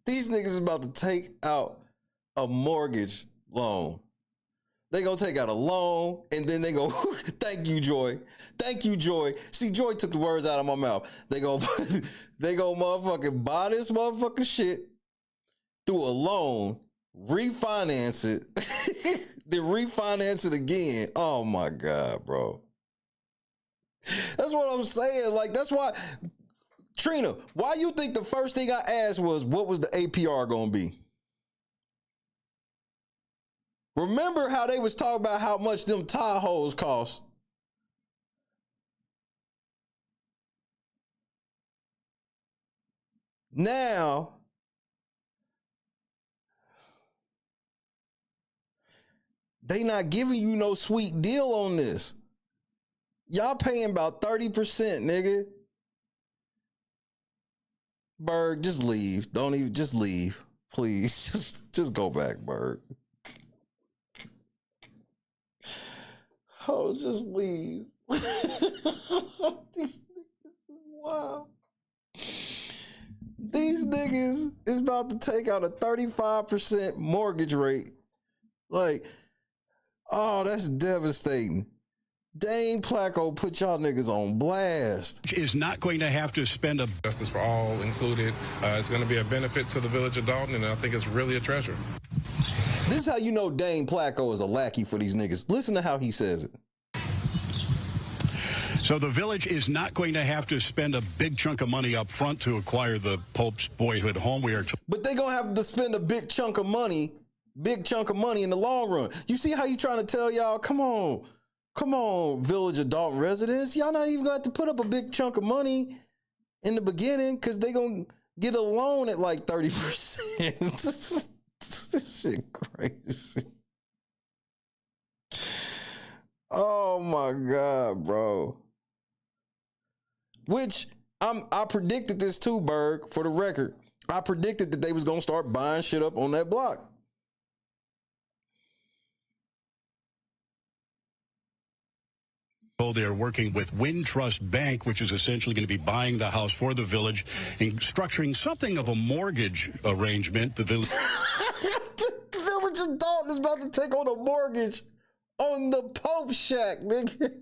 These niggas is about to take out a mortgage loan. They gonna take out a loan and then they go, thank you, Joy. Thank you, Joy. See, Joy took the words out of my mouth. They go motherfucking buy this motherfucking shit through a loan, refinance it, then refinance it again. Oh my God, bro. That's what I'm saying. Like, that's why, Trina, why you think the first thing I asked was, what was the APR gonna be? Remember how they was talking about how much them Tahoes cost? Now, they not giving you no sweet deal on this. Y'all paying about 30%, nigga. Berg, just leave. Don't even, just leave. Please, just go back, Berg. Oh, just leave. These niggas is wild. These niggas is about to take out a 35% mortgage rate. Like, oh, that's devastating. Dane Placco put y'all niggas on blast. Is not going to have to spend a justice for all included. It's going to be a benefit to the Village of Dolton, and I think it's really a treasure. This is how you know Dane Placco is a lackey for these niggas. Listen to how he says it. So the village is not going to have to spend a big chunk of money up front to acquire the Pope's boyhood home. But they're going to have to spend a big chunk of money in the long run. You see how you trying to tell y'all, come on, Village of Dolton residents. Y'all not even got to put up a big chunk of money in the beginning because they gonna get a loan at like 30%. This shit crazy. Oh my God, bro. Which I predicted this too, Berg, for the record. I predicted that they was gonna start buying shit up on that block. They're working with Wintrust Bank, which is essentially going to be buying the house for the village and structuring something of a mortgage arrangement. The village, the Village of Dolton is about to take on a mortgage on the Pope shack, nigga.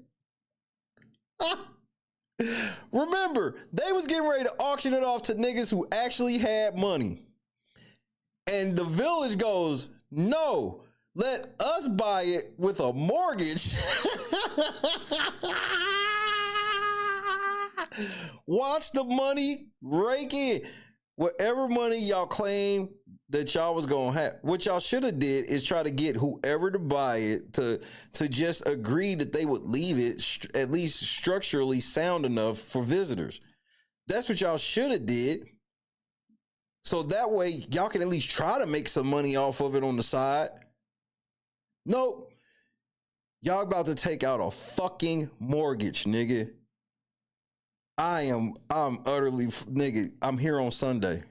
Remember, they was getting ready to auction it off to niggas who actually had money. And the village goes, no, let us buy it with a mortgage. Watch the money rake in. Whatever money y'all claim that y'all was gonna have, what y'all should have did is try to get whoever to buy it to just agree that they would leave it at least structurally sound enough for visitors. That's what y'all should have did. So that way y'all can at least try to make some money off of it on the side. Nope. Y'all about to take out a fucking mortgage, nigga. I'm utterly, nigga, I'm here on Sunday.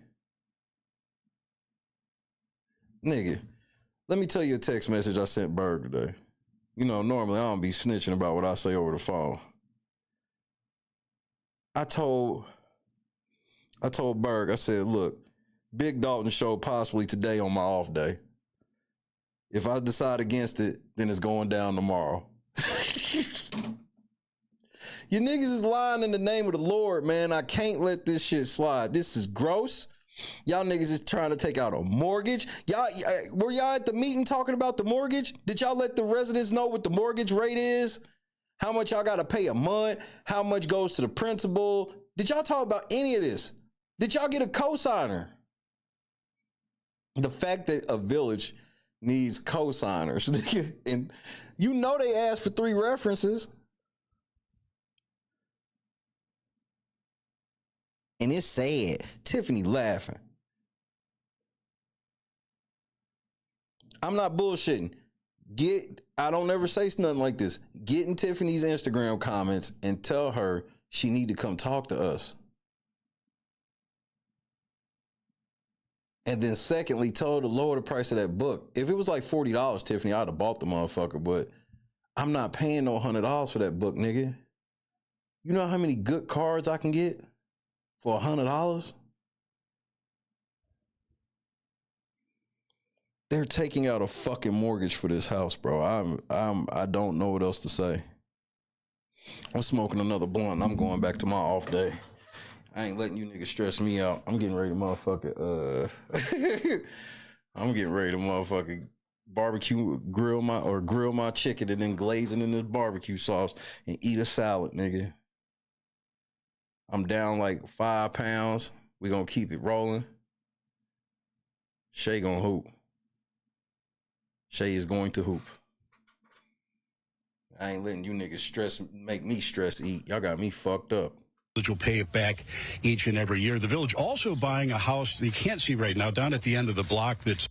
Nigga, let me tell you a text message I sent Berg today. You know, normally I don't be snitching about what I say over the phone. I told Berg, I said, look, Big Dolton show possibly today on my off day. If I decide against it, then it's going down tomorrow. You niggas is lying in the name of the Lord, man. I can't let this shit slide. This is gross. Y'all niggas is trying to take out a mortgage. Were y'all at the meeting talking about the mortgage? Did y'all let the residents know what the mortgage rate is? How much y'all got to pay a month? How much goes to the principal? Did y'all talk about any of this? Did y'all get a cosigner? The fact that a village needs cosigners, and you know they asked for 3 references. And it's sad. Tiffany laughing. I'm not bullshitting. I don't ever say nothing like this. Get in Tiffany's Instagram comments and tell her she need to come talk to us. And then secondly, tell her to lower the price of that book. If it was like $40, Tiffany, I'd have bought the motherfucker, but I'm not paying no $100 for that book, nigga. You know how many good cards I can get for $100? They're taking out a fucking mortgage for this house, bro. I don't know what else to say. I'm smoking another blunt. I'm going back to my off day. I ain't letting you niggas stress me out. I'm getting ready to motherfucking barbecue grill my chicken and then glaze it in this barbecue sauce and eat a salad, nigga. I'm down like 5 pounds. We gonna keep it rolling. Shay gonna hoop. Shay is going to hoop. I ain't letting you niggas make me stress eat. Y'all got me fucked up. The village will pay it back each and every year. The village also buying a house that you can't see right now down at the end of the block that's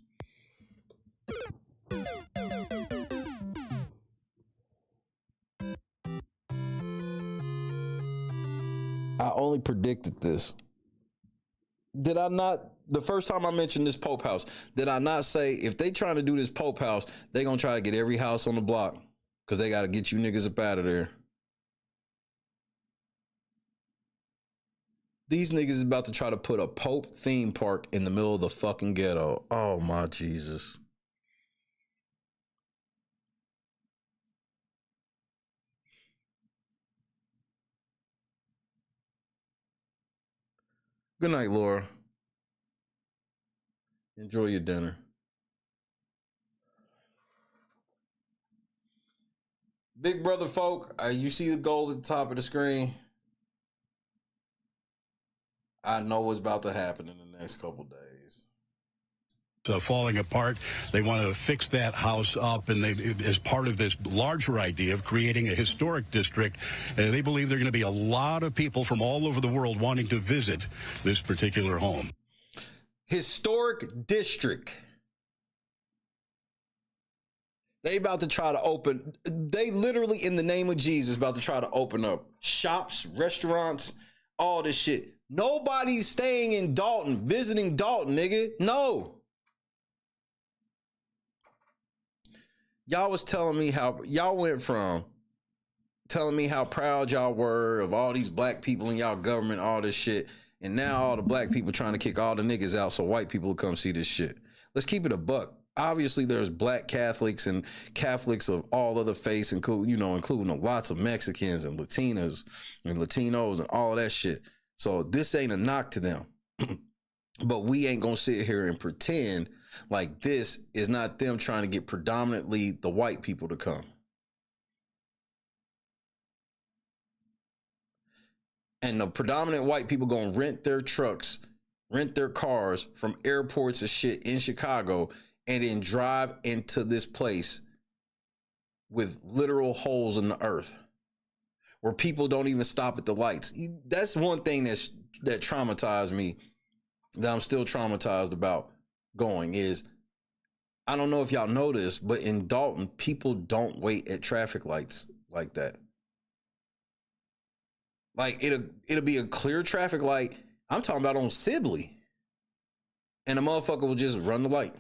I only predicted this. Did I not, the first time I mentioned this Pope house, did I not say if they trying to do this Pope house, they gonna try to get every house on the block because they got to get you niggas up out of there. These niggas is about to try to put a Pope theme park in the middle of the fucking ghetto. Oh my Jesus. Good night, Laura. Enjoy your dinner. Big brother folk, you see the goal at the top of the screen? I know what's about to happen in the next couple days. falling apart. They want to fix that house up, and they, as part of this larger idea of creating a historic district, they believe there are going to be a lot of people from all over the world wanting to visit this particular home. Historic district. They about to try to open, they literally, in the name of Jesus, about to try to open up shops, restaurants, all this shit. Nobody's staying in Dolton, visiting Dolton, nigga. No. Y'all was telling me how, y'all went from telling me how proud y'all were of all these black people in y'all government, all this shit. And now all the black people trying to kick all the niggas out so white people will come see this shit. Let's keep it a buck. Obviously, there's black Catholics and Catholics of all other faiths, including lots of Mexicans and Latinos and all of that shit. So this ain't a knock to them. But we ain't gonna sit here and pretend like this is not them trying to get predominantly the white people to come. And the predominant white people gonna rent their trucks, rent their cars from airports and shit in Chicago, and then drive into this place with literal holes in the earth where people don't even stop at the lights. That's one thing that traumatized me, that I'm still traumatized about going, is I don't know if y'all know this, but in Dolton, people don't wait at traffic lights like that. Like it'll be a clear traffic light. I'm talking about on Sibley, and the motherfucker will just run the light.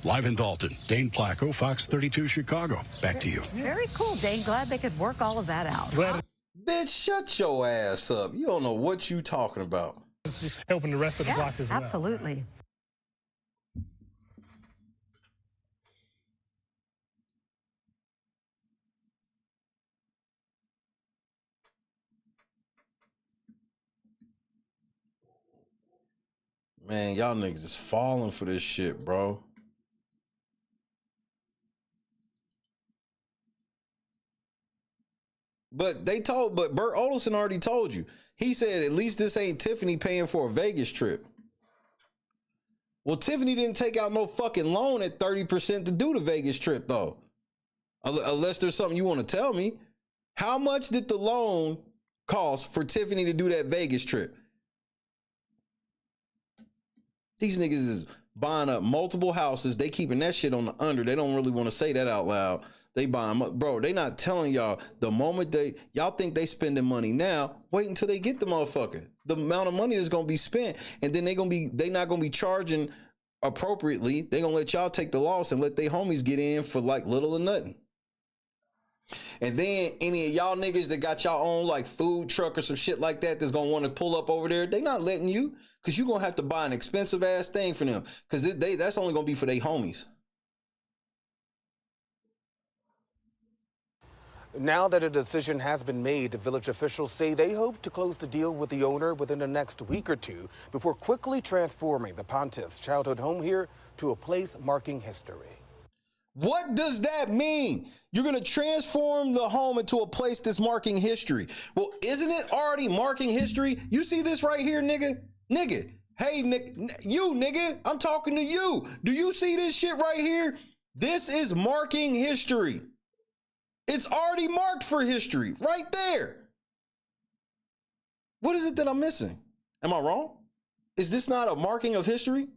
Live in Dolton, Dane Placco, Fox 32 Chicago. Back to you. Very cool, Dane. Glad they could work all of that out. Bitch, shut your ass up. You don't know what you talking about. It's just helping the rest of the block as well. Absolutely. Man, y'all niggas is falling for this shit, bro. But Bert Olson already told you. He said, at least this ain't Tiffany paying for a Vegas trip. Well, Tiffany didn't take out no fucking loan at 30% to do the Vegas trip, though. Unless there's something you want to tell me. How much did the loan cost for Tiffany to do that Vegas trip? These niggas is buying up multiple houses. They keeping that shit on the under. They don't really want to say that out loud. They buy them up. Bro, they not telling y'all the moment y'all think they spending money now, wait until they get the motherfucker. The amount of money that's going to be spent, and then they not going to be charging appropriately. They going to let y'all take the loss and let they homies get in for like little or nothing. And then any of y'all niggas that got y'all own like food truck or some shit like that that's going to want to pull up over there, they not letting you, because you're going to have to buy an expensive ass thing for them, because that's only going to be for they homies. Now that a decision has been made, village officials say they hope to close the deal with the owner within the next week or two before quickly transforming the Pontiff's childhood home here to a place marking history. What does that mean? You're going to transform the home into a place that's marking history. Well, isn't it already marking history? You see this right here, nigga? Nigga. Hey, you, nigga. I'm talking to you. Do you see this shit right here? This is marking history. It's already marked for history right there. What is it that I'm missing? Am I wrong? Is this not a marking of history?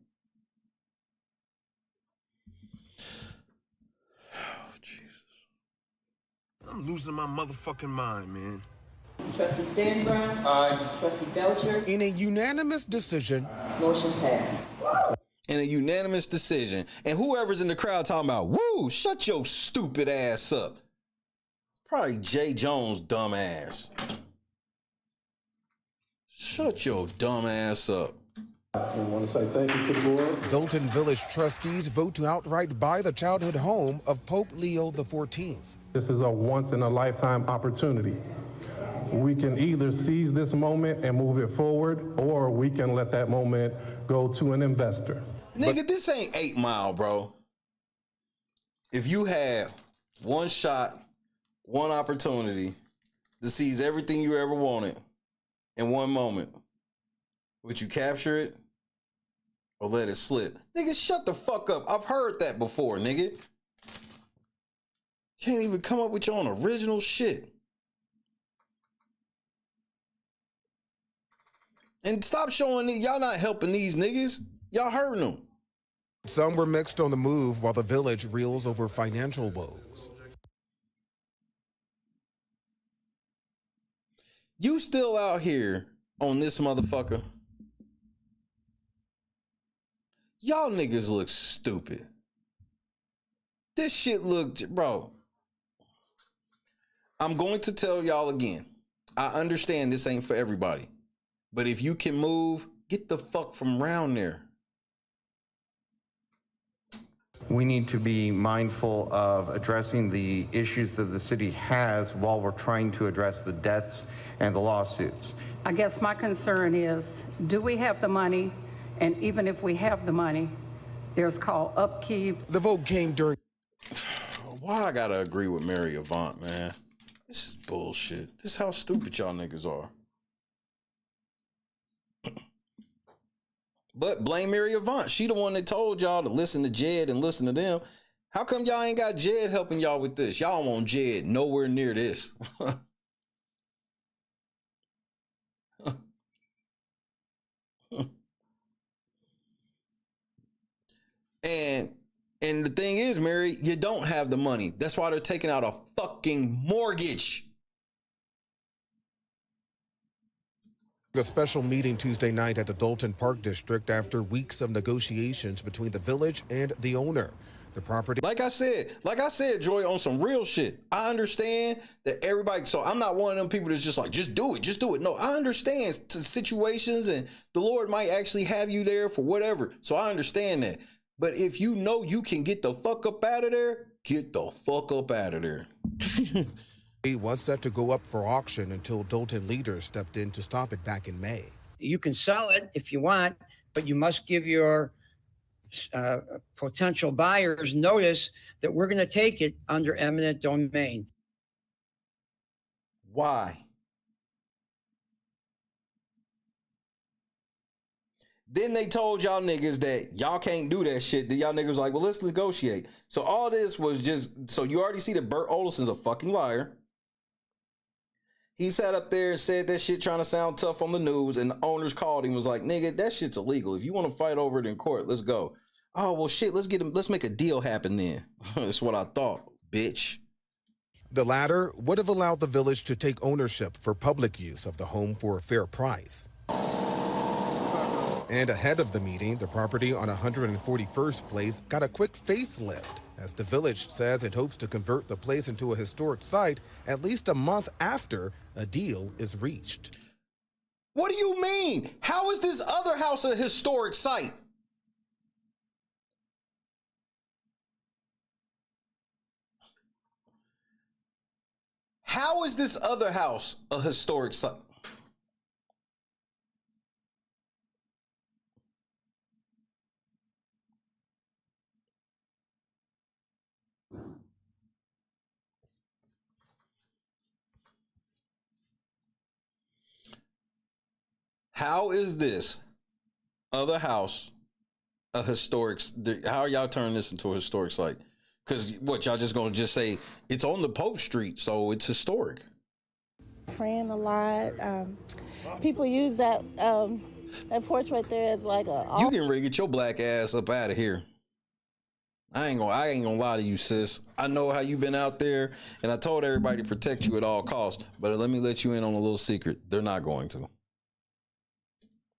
Oh, Jesus. I'm losing my motherfucking mind, man. Trustee Stan Brown. Aye. Trustee Belcher. In a unanimous decision. Motion passed. In a unanimous decision. And whoever's in the crowd talking about, woo, shut your stupid ass up. Probably Jay Jones' dumb ass. Shut your dumb ass up. I want to say thank you to the board. Dolton Village trustees vote to outright buy the childhood home of Pope Leo XIV. This is a once-in-a-lifetime opportunity. We can either seize this moment and move it forward, or we can let that moment go to an investor. Nigga, this ain't 8 Mile, bro. If you have one shot, one opportunity to seize everything you ever wanted in one moment. Would you capture it or let it slip? Nigga, shut the fuck up. I've heard that before, nigga. Can't even come up with your own original shit. And stop showing y'all not helping these niggas. Y'all hurting them. Some were mixed on the move while the village reels over financial woes. You still out here on this motherfucker? Y'all niggas look stupid. This shit looked, bro. I'm going to tell y'all again. I understand this ain't for everybody. But if you can move, get the fuck from around there. We need to be mindful of addressing the issues that the city has while we're trying to address the debts and the lawsuits. I guess my concern is, do we have the money? And even if we have the money, there's called upkeep. The vote came during... Why I gotta agree with Mary Avant, man? This is bullshit. This is how stupid y'all niggas are. But blame Mary Avant. She the one that told y'all to listen to Jed and listen to them. How come y'all ain't got Jed helping y'all with this? Y'all want Jed nowhere near this. And the thing is, Mary, you don't have the money. That's why they're taking out a fucking mortgage. A special meeting Tuesday night at the Dolton Park District after weeks of negotiations between the village and the owner. The property... Like I said, Joy, on some real shit. I understand that everybody... So I'm not one of them people that's just like, just do it. No, I understand situations and the Lord might actually have you there for whatever. So I understand that. But if you know you can get the fuck up out of there, get the fuck up out of there. It was set to go up for auction until Dolton leaders stepped in to stop it back in May. You can sell it if you want, but you must give your potential buyers notice that we're going to take it under eminent domain. Why? Then they told y'all niggas that y'all can't do that shit. Then y'all niggas was like, well, let's negotiate. So all this was just, so you already see that Bert Olson's a fucking liar. He sat up there and said that shit trying to sound tough on the news, and the owners called him and was like, nigga, that shit's illegal. If you want to fight over it in court, let's go. Oh, well, shit, let's make a deal happen then. That's what I thought, bitch. The latter would have allowed the village to take ownership for public use of the home for a fair price. And ahead of the meeting, the property on 141st Place got a quick facelift, as the village says it hopes to convert the place into a historic site at least a month after a deal is reached. What do you mean? How is this other house a historic site? How is this other house a historic site? How is this other house a historic? How are y'all turning this into a historic site? Because what, y'all just gonna just say it's on the Pope Street, so it's historic? Praying a lot. People use that porch right there as like a... You getting ready to get your black ass up out of here. I ain't gonna lie to you, sis. I know how you been out there, and I told everybody to protect you at all costs. But let me let you in on a little secret. They're not going to.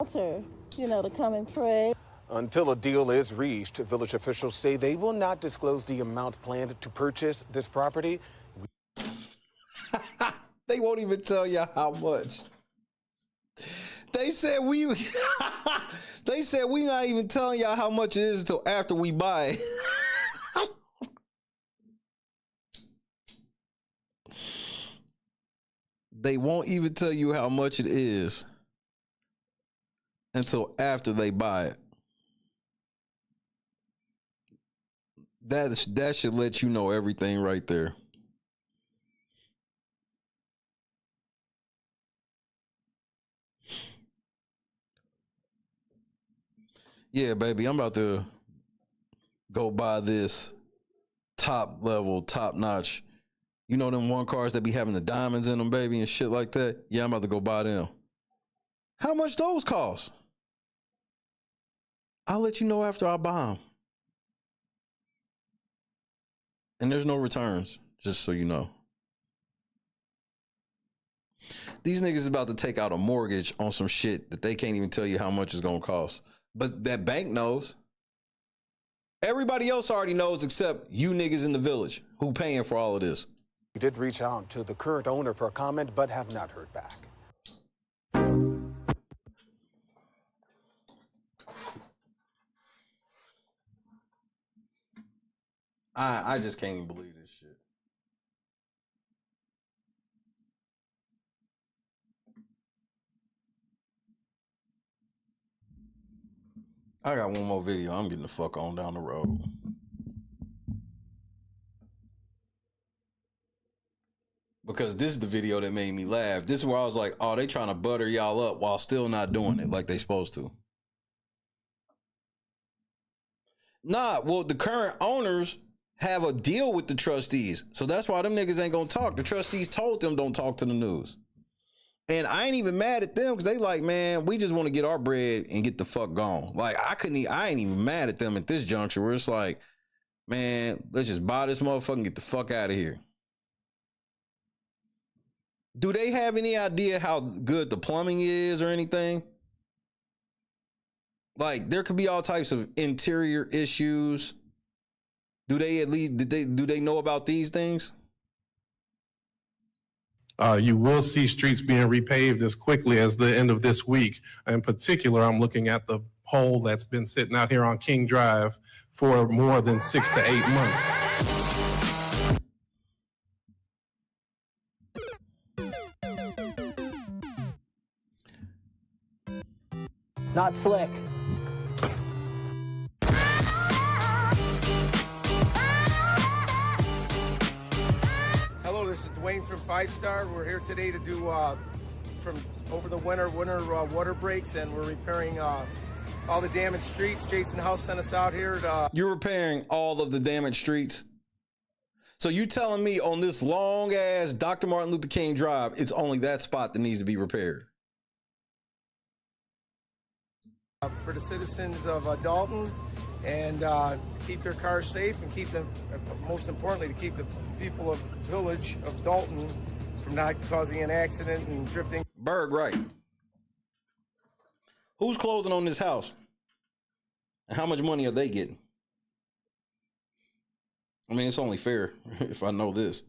Altar, to come and pray. Until a deal is reached, village officials say they will not disclose the amount planned to purchase this property. They won't even tell you how much. They said we not even telling y'all how much it is until after we buy it. They won't even tell you how much it is until after they buy it. That should let you know everything right there. Yeah, baby, I'm about to go buy this top level, top notch. You know them one cars that be having the diamonds in them, baby, and shit like that? Yeah, I'm about to go buy them. How much those cost? I'll let you know after I buy them. And there's no returns, just so you know. These niggas is about to take out a mortgage on some shit that they can't even tell you how much it's gonna cost. But that bank knows. Everybody else already knows except you niggas in the village who paying for all of this. We did reach out to the current owner for a comment, but have not heard back. I just can't even believe this shit. I got one more video. I'm getting the fuck on down the road. Because this is the video that made me laugh. This is where I was like, oh, they trying to butter y'all up while still not doing it like they supposed to. Nah, well, the current owners have a deal with the trustees. So that's why them niggas ain't gonna talk. The trustees told them don't talk to the news. And I ain't even mad at them because they like, man, we just want to get our bread and get the fuck gone. Like, I ain't even mad at them at this juncture where it's like, man, let's just buy this motherfucker and get the fuck out of here. Do they have any idea how good the plumbing is or anything? Like, there could be all types of interior issues. Do they at least, do they know about these things? You will see streets being repaved as quickly as the end of this week. In particular, I'm looking at the hole that's been sitting out here on King Drive for more than 6 to 8 months. Not slick. Hello, this is Dwayne from 5 Star. We're here today to do from over the winter water breaks, and we're repairing all the damaged streets. Jason House sent us out here to... You're repairing all of the damaged streets? So you telling me on this long ass Dr. Martin Luther King Drive, it's only that spot that needs to be repaired? For the citizens of Dolton, and to keep their cars safe, and keep them, most importantly, to keep the people of Village of Dolton from not causing an accident and drifting. Berg, right. Who's closing on this house? And how much money are they getting? I mean, it's only fair if I know this.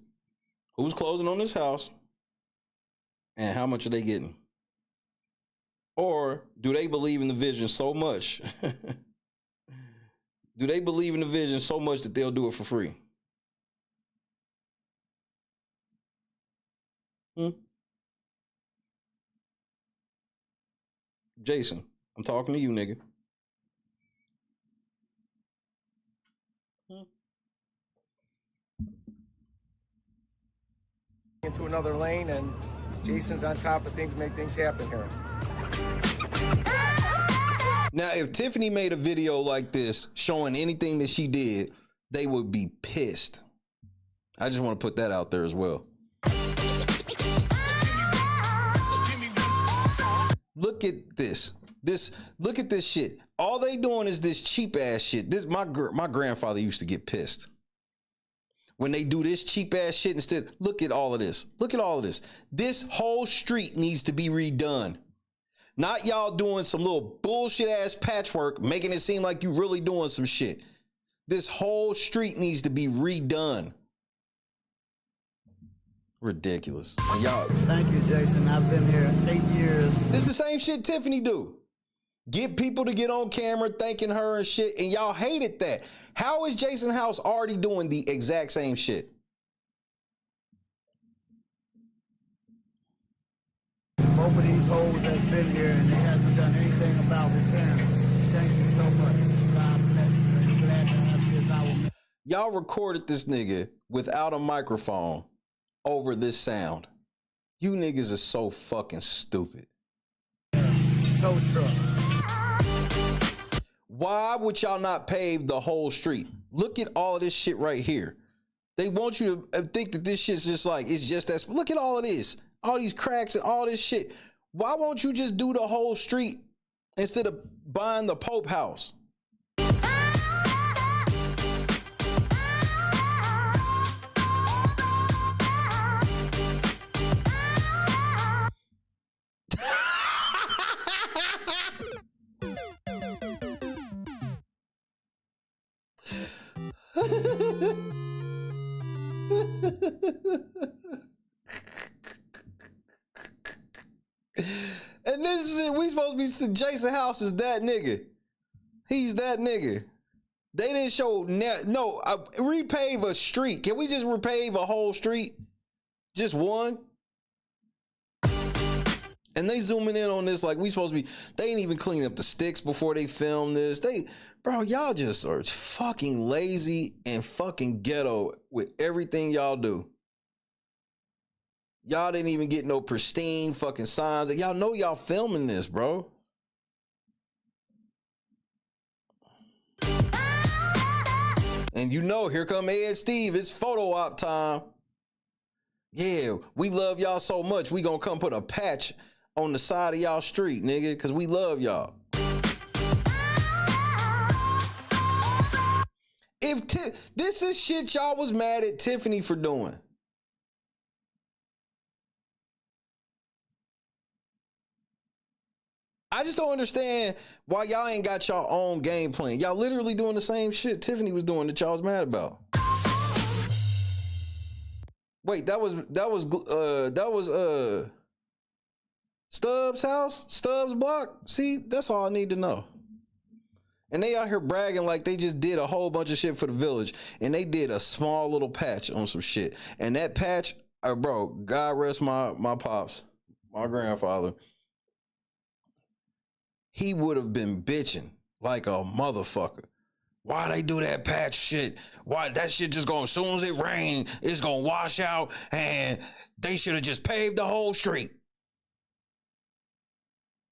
Who's closing on this house? And how much are they getting? Or do they believe in the vision so much? Do they believe in the vision so much that they'll do it for free? Jason, I'm talking to you, nigga. Into another lane, and Jason's on top of things, make things happen here. Now, if Tiffany made a video like this showing anything that she did, they would be pissed. I just want to put that out there as well. Look at this. Look at this shit. All they doing is this cheap ass shit. This my grandfather used to get pissed when they do this cheap ass shit instead. Look at all of this. Look at all of this. This whole street needs to be redone. Not y'all doing some little bullshit ass patchwork, making it seem like you really doing some shit. This whole street needs to be redone. Ridiculous. And y'all. Thank you, Jason. I've been here 8 years. This is the same shit Tiffany do. Get people to get on camera thanking her and shit, and y'all hated that. How is Jason House already doing the exact same shit? Both of these holes has been here, and they haven't done anything about repairing them. Thank you so much. God bless you. I'm glad to have you as our man. Y'all recorded this nigga without a microphone over this sound. You niggas are so fucking stupid. Tow truck. Why would y'all not pave the whole street? Look at all of this shit right here. They want you to think that this shit's just like, it's just that. Look at all of this. All these cracks and all this shit. Why won't you just do the whole street instead of buying the Pope house? And this shit, we supposed to be, Jason House is that nigga. He's that nigga. They didn't show, repave a street. Can we just repave a whole street? Just one? And they zooming in on this like we supposed to be, they ain't even clean up the sticks before they film this. Bro, y'all just are fucking lazy and fucking ghetto with everything y'all do. Y'all didn't even get no pristine fucking signs. Y'all know y'all filming this, bro. And you know, here come Ed Steve. It's photo op time. Yeah, we love y'all so much. We gonna come put a patch on the side of y'all street, nigga, because we love y'all. If this is shit y'all was mad at Tiffany for doing. I just don't understand why y'all ain't got y'all own game plan. Y'all literally doing the same shit Tiffany was doing that y'all was mad about. Wait, that was Stubbs' house? Stubbs' block? See, that's all I need to know. And they out here bragging like they just did a whole bunch of shit for the village. And they did a small little patch on some shit. And that patch, bro, God rest my pops, my grandfather. He would have been bitching like a motherfucker. Why they do that patch shit? Why that shit just gonna, as soon as it rain, it's gonna wash out, and they should have just paved the whole street.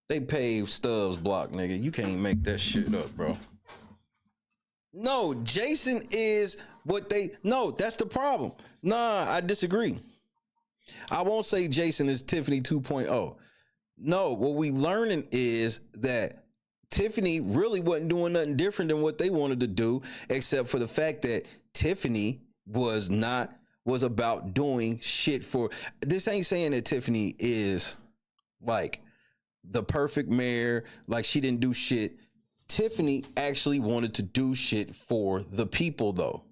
They paved Stubbs' block, nigga. You can't make that shit up, bro. No, Jason is what they, no, that's the problem. Nah, I disagree. I won't say Jason is Tiffany 2.0. No, what we learning is that Tiffany really wasn't doing nothing different than what they wanted to do, except for the fact that Tiffany was about doing shit for, this ain't saying that Tiffany is like the perfect mayor, like she didn't do shit. Tiffany actually wanted to do shit for the people though.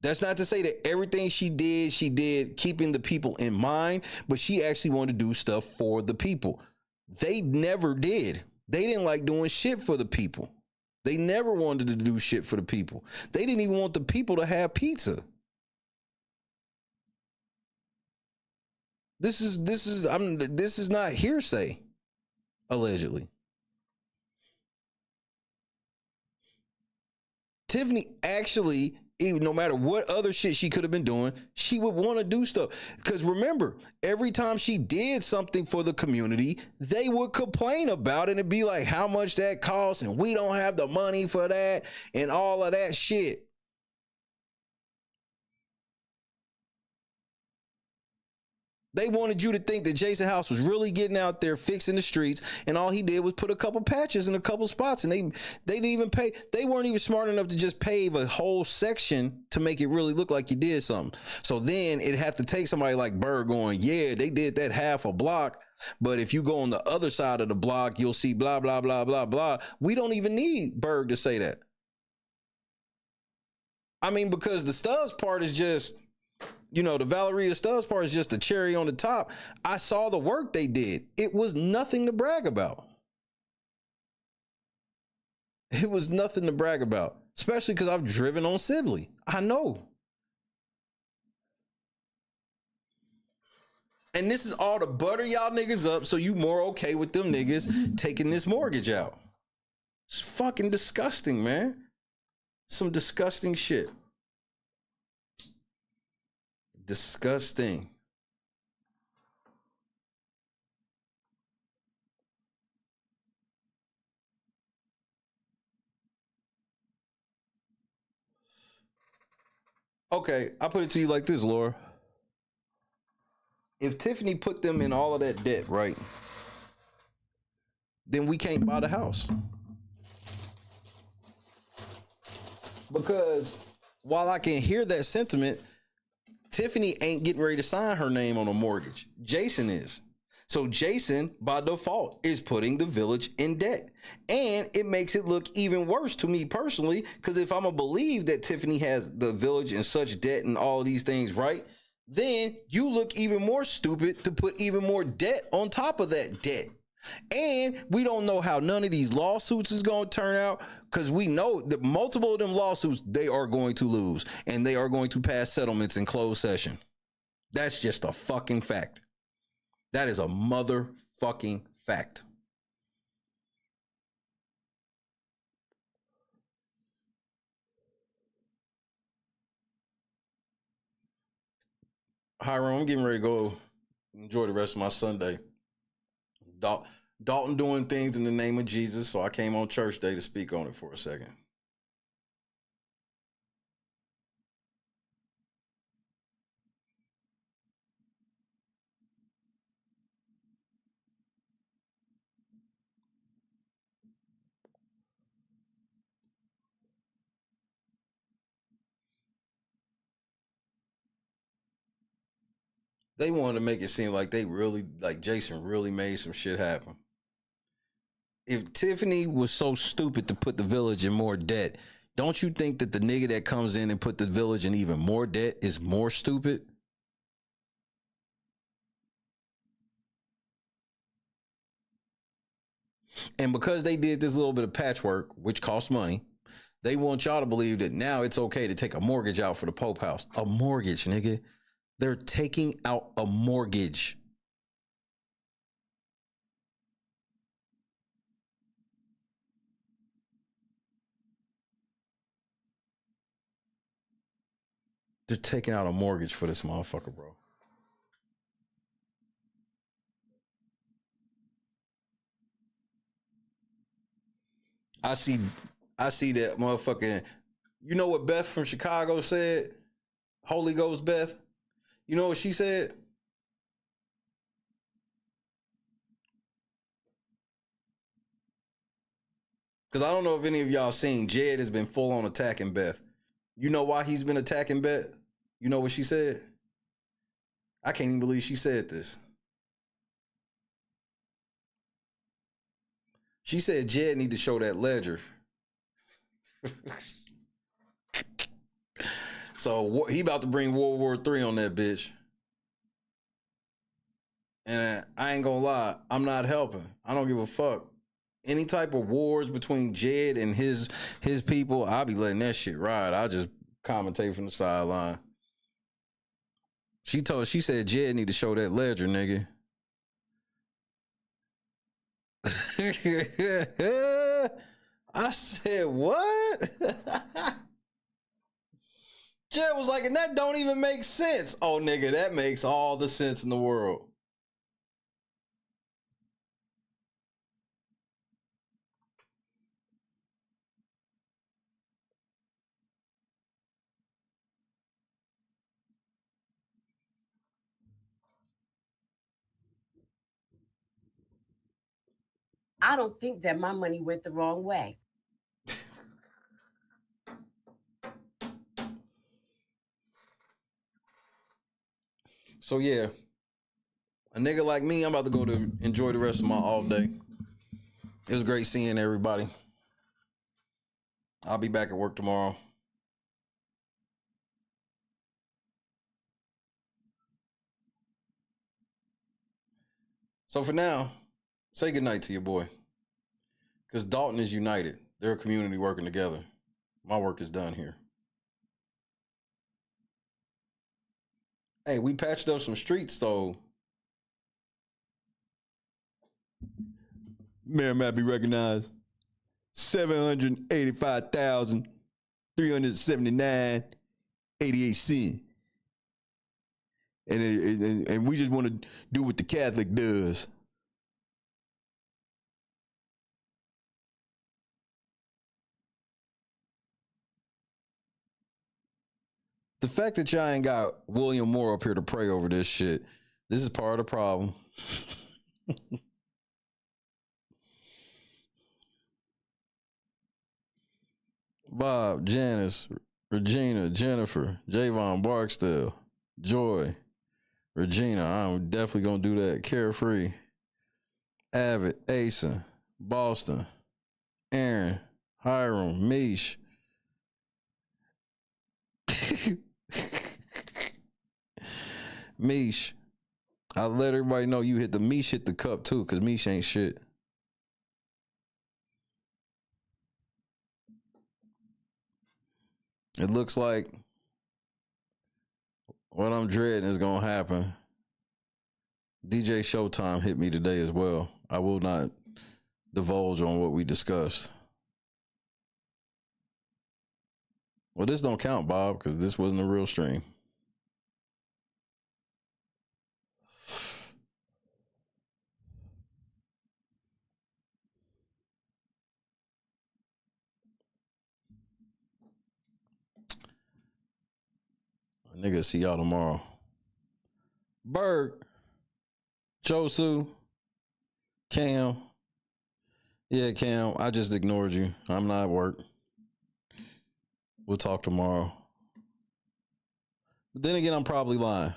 That's not to say that everything she did keeping the people in mind, but she actually wanted to do stuff for the people. They never did. They didn't like doing shit for the people. They never wanted to do shit for the people. They didn't even want the people to have pizza. This is not hearsay, allegedly. Tiffany actually, even no matter what other shit she could have been doing, she would want to do stuff. Because remember, every time she did something for the community, they would complain about it and be like, how much that costs, and we don't have the money for that, and all of that shit. They wanted you to think that Jason House was really getting out there fixing the streets, and all he did was put a couple patches in a couple spots, and they didn't even pay. They weren't even smart enough to just pave a whole section to make it really look like you did something. So then it'd have to take somebody like Berg going, yeah, they did that half a block, but if you go on the other side of the block, you'll see blah, blah, blah, blah, blah. We don't even need Berg to say that. I mean, because the Stubbs part is just, you know, the Valeria Stubbs part is just the cherry on the top. I saw the work they did. It was nothing to brag about. It was nothing to brag about, especially because I've driven on Sibley. I know. And this is all to butter y'all niggas up so you more okay with them niggas taking this mortgage out. It's fucking disgusting, man. Some disgusting shit. Disgusting. Okay, I'll put it to you like this, Laura. If Tiffany put them in all of that debt, right, then we can't buy the house. Because while I can hear that sentiment, Tiffany ain't getting ready to sign her name on a mortgage. Jason is. So Jason, by default, is putting the village in debt. And it makes it look even worse to me personally, because if I'm going to believe that Tiffany has the village in such debt and all these things, right, then you look even more stupid to put even more debt on top of that debt. And we don't know how none of these lawsuits is going to turn out, because we know that multiple of them lawsuits, they are going to lose, and they are going to pass settlements in closed session. That's just a fucking fact. That is a motherfucking fact. Hiram, I'm getting ready to go enjoy the rest of my Sunday. Dolton doing things in the name of Jesus, so I came on church day to speak on it for a second. They wanted to make it seem like they really, like Jason really made some shit happen. If Tiffany was so stupid to put the village in more debt, don't you think that the nigga that comes in and put the village in even more debt is more stupid? And because they did this little bit of patchwork, which costs money, they want y'all to believe that now it's okay to take a mortgage out for the Pope house. A mortgage, nigga. They're taking out a mortgage. They're taking out a mortgage for this motherfucker, bro. I see that motherfucking, you know what Beth from Chicago said? Holy Ghost Beth. You know what she said? Because I don't know if any of y'all seen, Jed has been full on attacking Beth. You know why he's been attacking Beth? You know what she said? I can't even believe she said this. She said Jed need to show that ledger. So he about to bring World War III on that bitch. And I ain't gonna lie, I'm not helping. I don't give a fuck. Any type of wars between Jed and his people, I'll be letting that shit ride. I'll just commentate from the sideline. She said Jed need to show that ledger, nigga. I said, what? Jed was like, and that don't even make sense. Oh, nigga, that makes all the sense in the world. I don't think that my money went the wrong way. So yeah, a nigga like me, I'm about to go to enjoy the rest of my off day. It was great seeing everybody. I'll be back at work tomorrow. So for now, say goodnight to your boy. Because Dolton is united. They're a community working together. My work is done here. Hey, we patched up some streets, so Mayor might be recognized. 785,379.88 cents. And we just want to do what the Catholic does. The fact that y'all ain't got William Moore up here to pray over this shit, this is part of the problem. Bob, Janice, Regina, Jennifer, Javon Barksdale, Joy, Regina, I'm definitely gonna do that. Carefree, Avid, Asen, Boston, Aaron, Hiram, Mish. Mish, I let everybody know you hit the Mish hit the cup too, because Mish ain't shit. It looks like what I'm dreading is gonna happen. DJ Showtime hit me today as well. I will not divulge on what we discussed. Well, this don't count, Bob, because this wasn't a real stream. Nigga, see y'all tomorrow. Berg, Josu, Cam. Yeah, Cam, I just ignored you. I'm not at work. We'll talk tomorrow. But then again, I'm probably lying.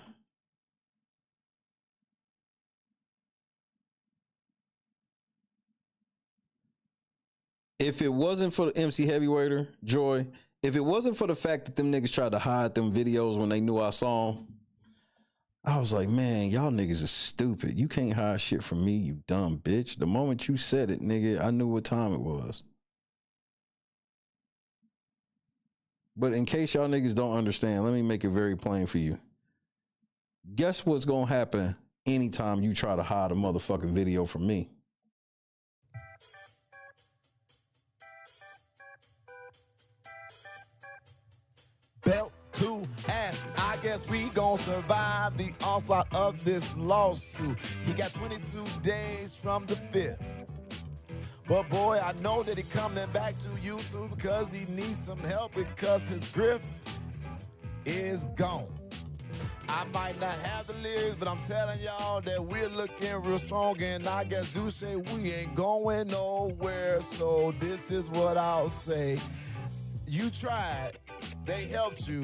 If it wasn't for the MC Heavyweighter, Joy, if it wasn't for the fact that them niggas tried to hide them videos when they knew I saw them, I was like, man, y'all niggas is stupid. You can't hide shit from me, you dumb bitch. The moment you said it, nigga, I knew what time it was. But in case y'all niggas don't understand, let me make it very plain for you. Guess what's gonna happen anytime you try to hide a motherfucking video from me? Belt to ass. I guess we gon' survive the onslaught of this lawsuit. He got 22 days from the 5th. But boy, I know that he coming back to YouTube because he needs some help because his grip is gone. I might not have the lyrics, but I'm telling y'all that we're looking real strong, and I guess do say we ain't going nowhere. So this is what I'll say. You tried, they helped you,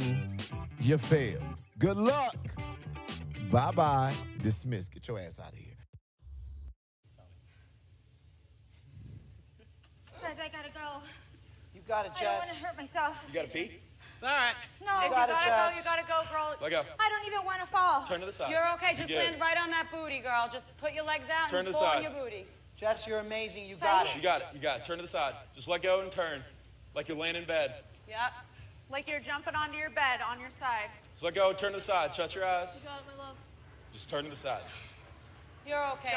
you failed. Good luck. Bye-bye. Dismiss. Get your ass out of here. Guys, I gotta go. You got it, Jess. I don't want to hurt myself. You got a pee? It's all right. No, You got it, Jess. You gotta go, girl. Let go. I don't even want to fall. Turn to the side. You're okay. Just Good. land right on that booty, girl. Just put your legs out Turn and to the pull side. on your booty. Jess, you're amazing. You got it. You got it. You got it. Turn to the side. Just let go and turn. Like you're laying in bed. Yep. Like you're jumping onto your bed on your side. Just let go. Turn to the side. Shut your eyes. You got it, my love. Just turn to the side. You're okay.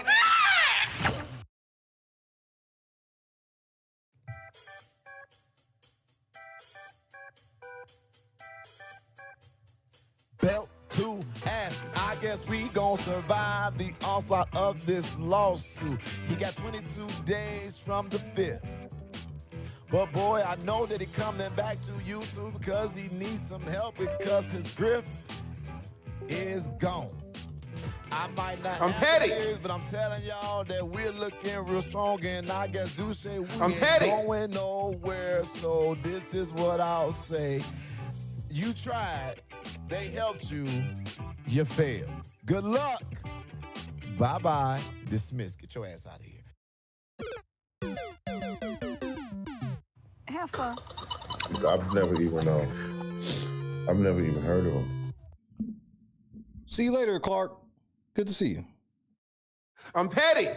Belt to ass. I guess we gon' survive the onslaught of this lawsuit. He got 22 days from the 5th. But boy, I know that he coming back to YouTube because he needs some help because his grip is gone. I might not I'm have petty. the lyrics, but I'm telling y'all that we're looking real strong, and I guess do say we I'm ain't petty. going nowhere. So this is what I'll say. You tried, they helped you, you failed. Good luck. Bye-bye. Dismiss. Get your ass out of here. Heifer. I've never even heard of him. See you later, Clark. Good to see you. I'm petty.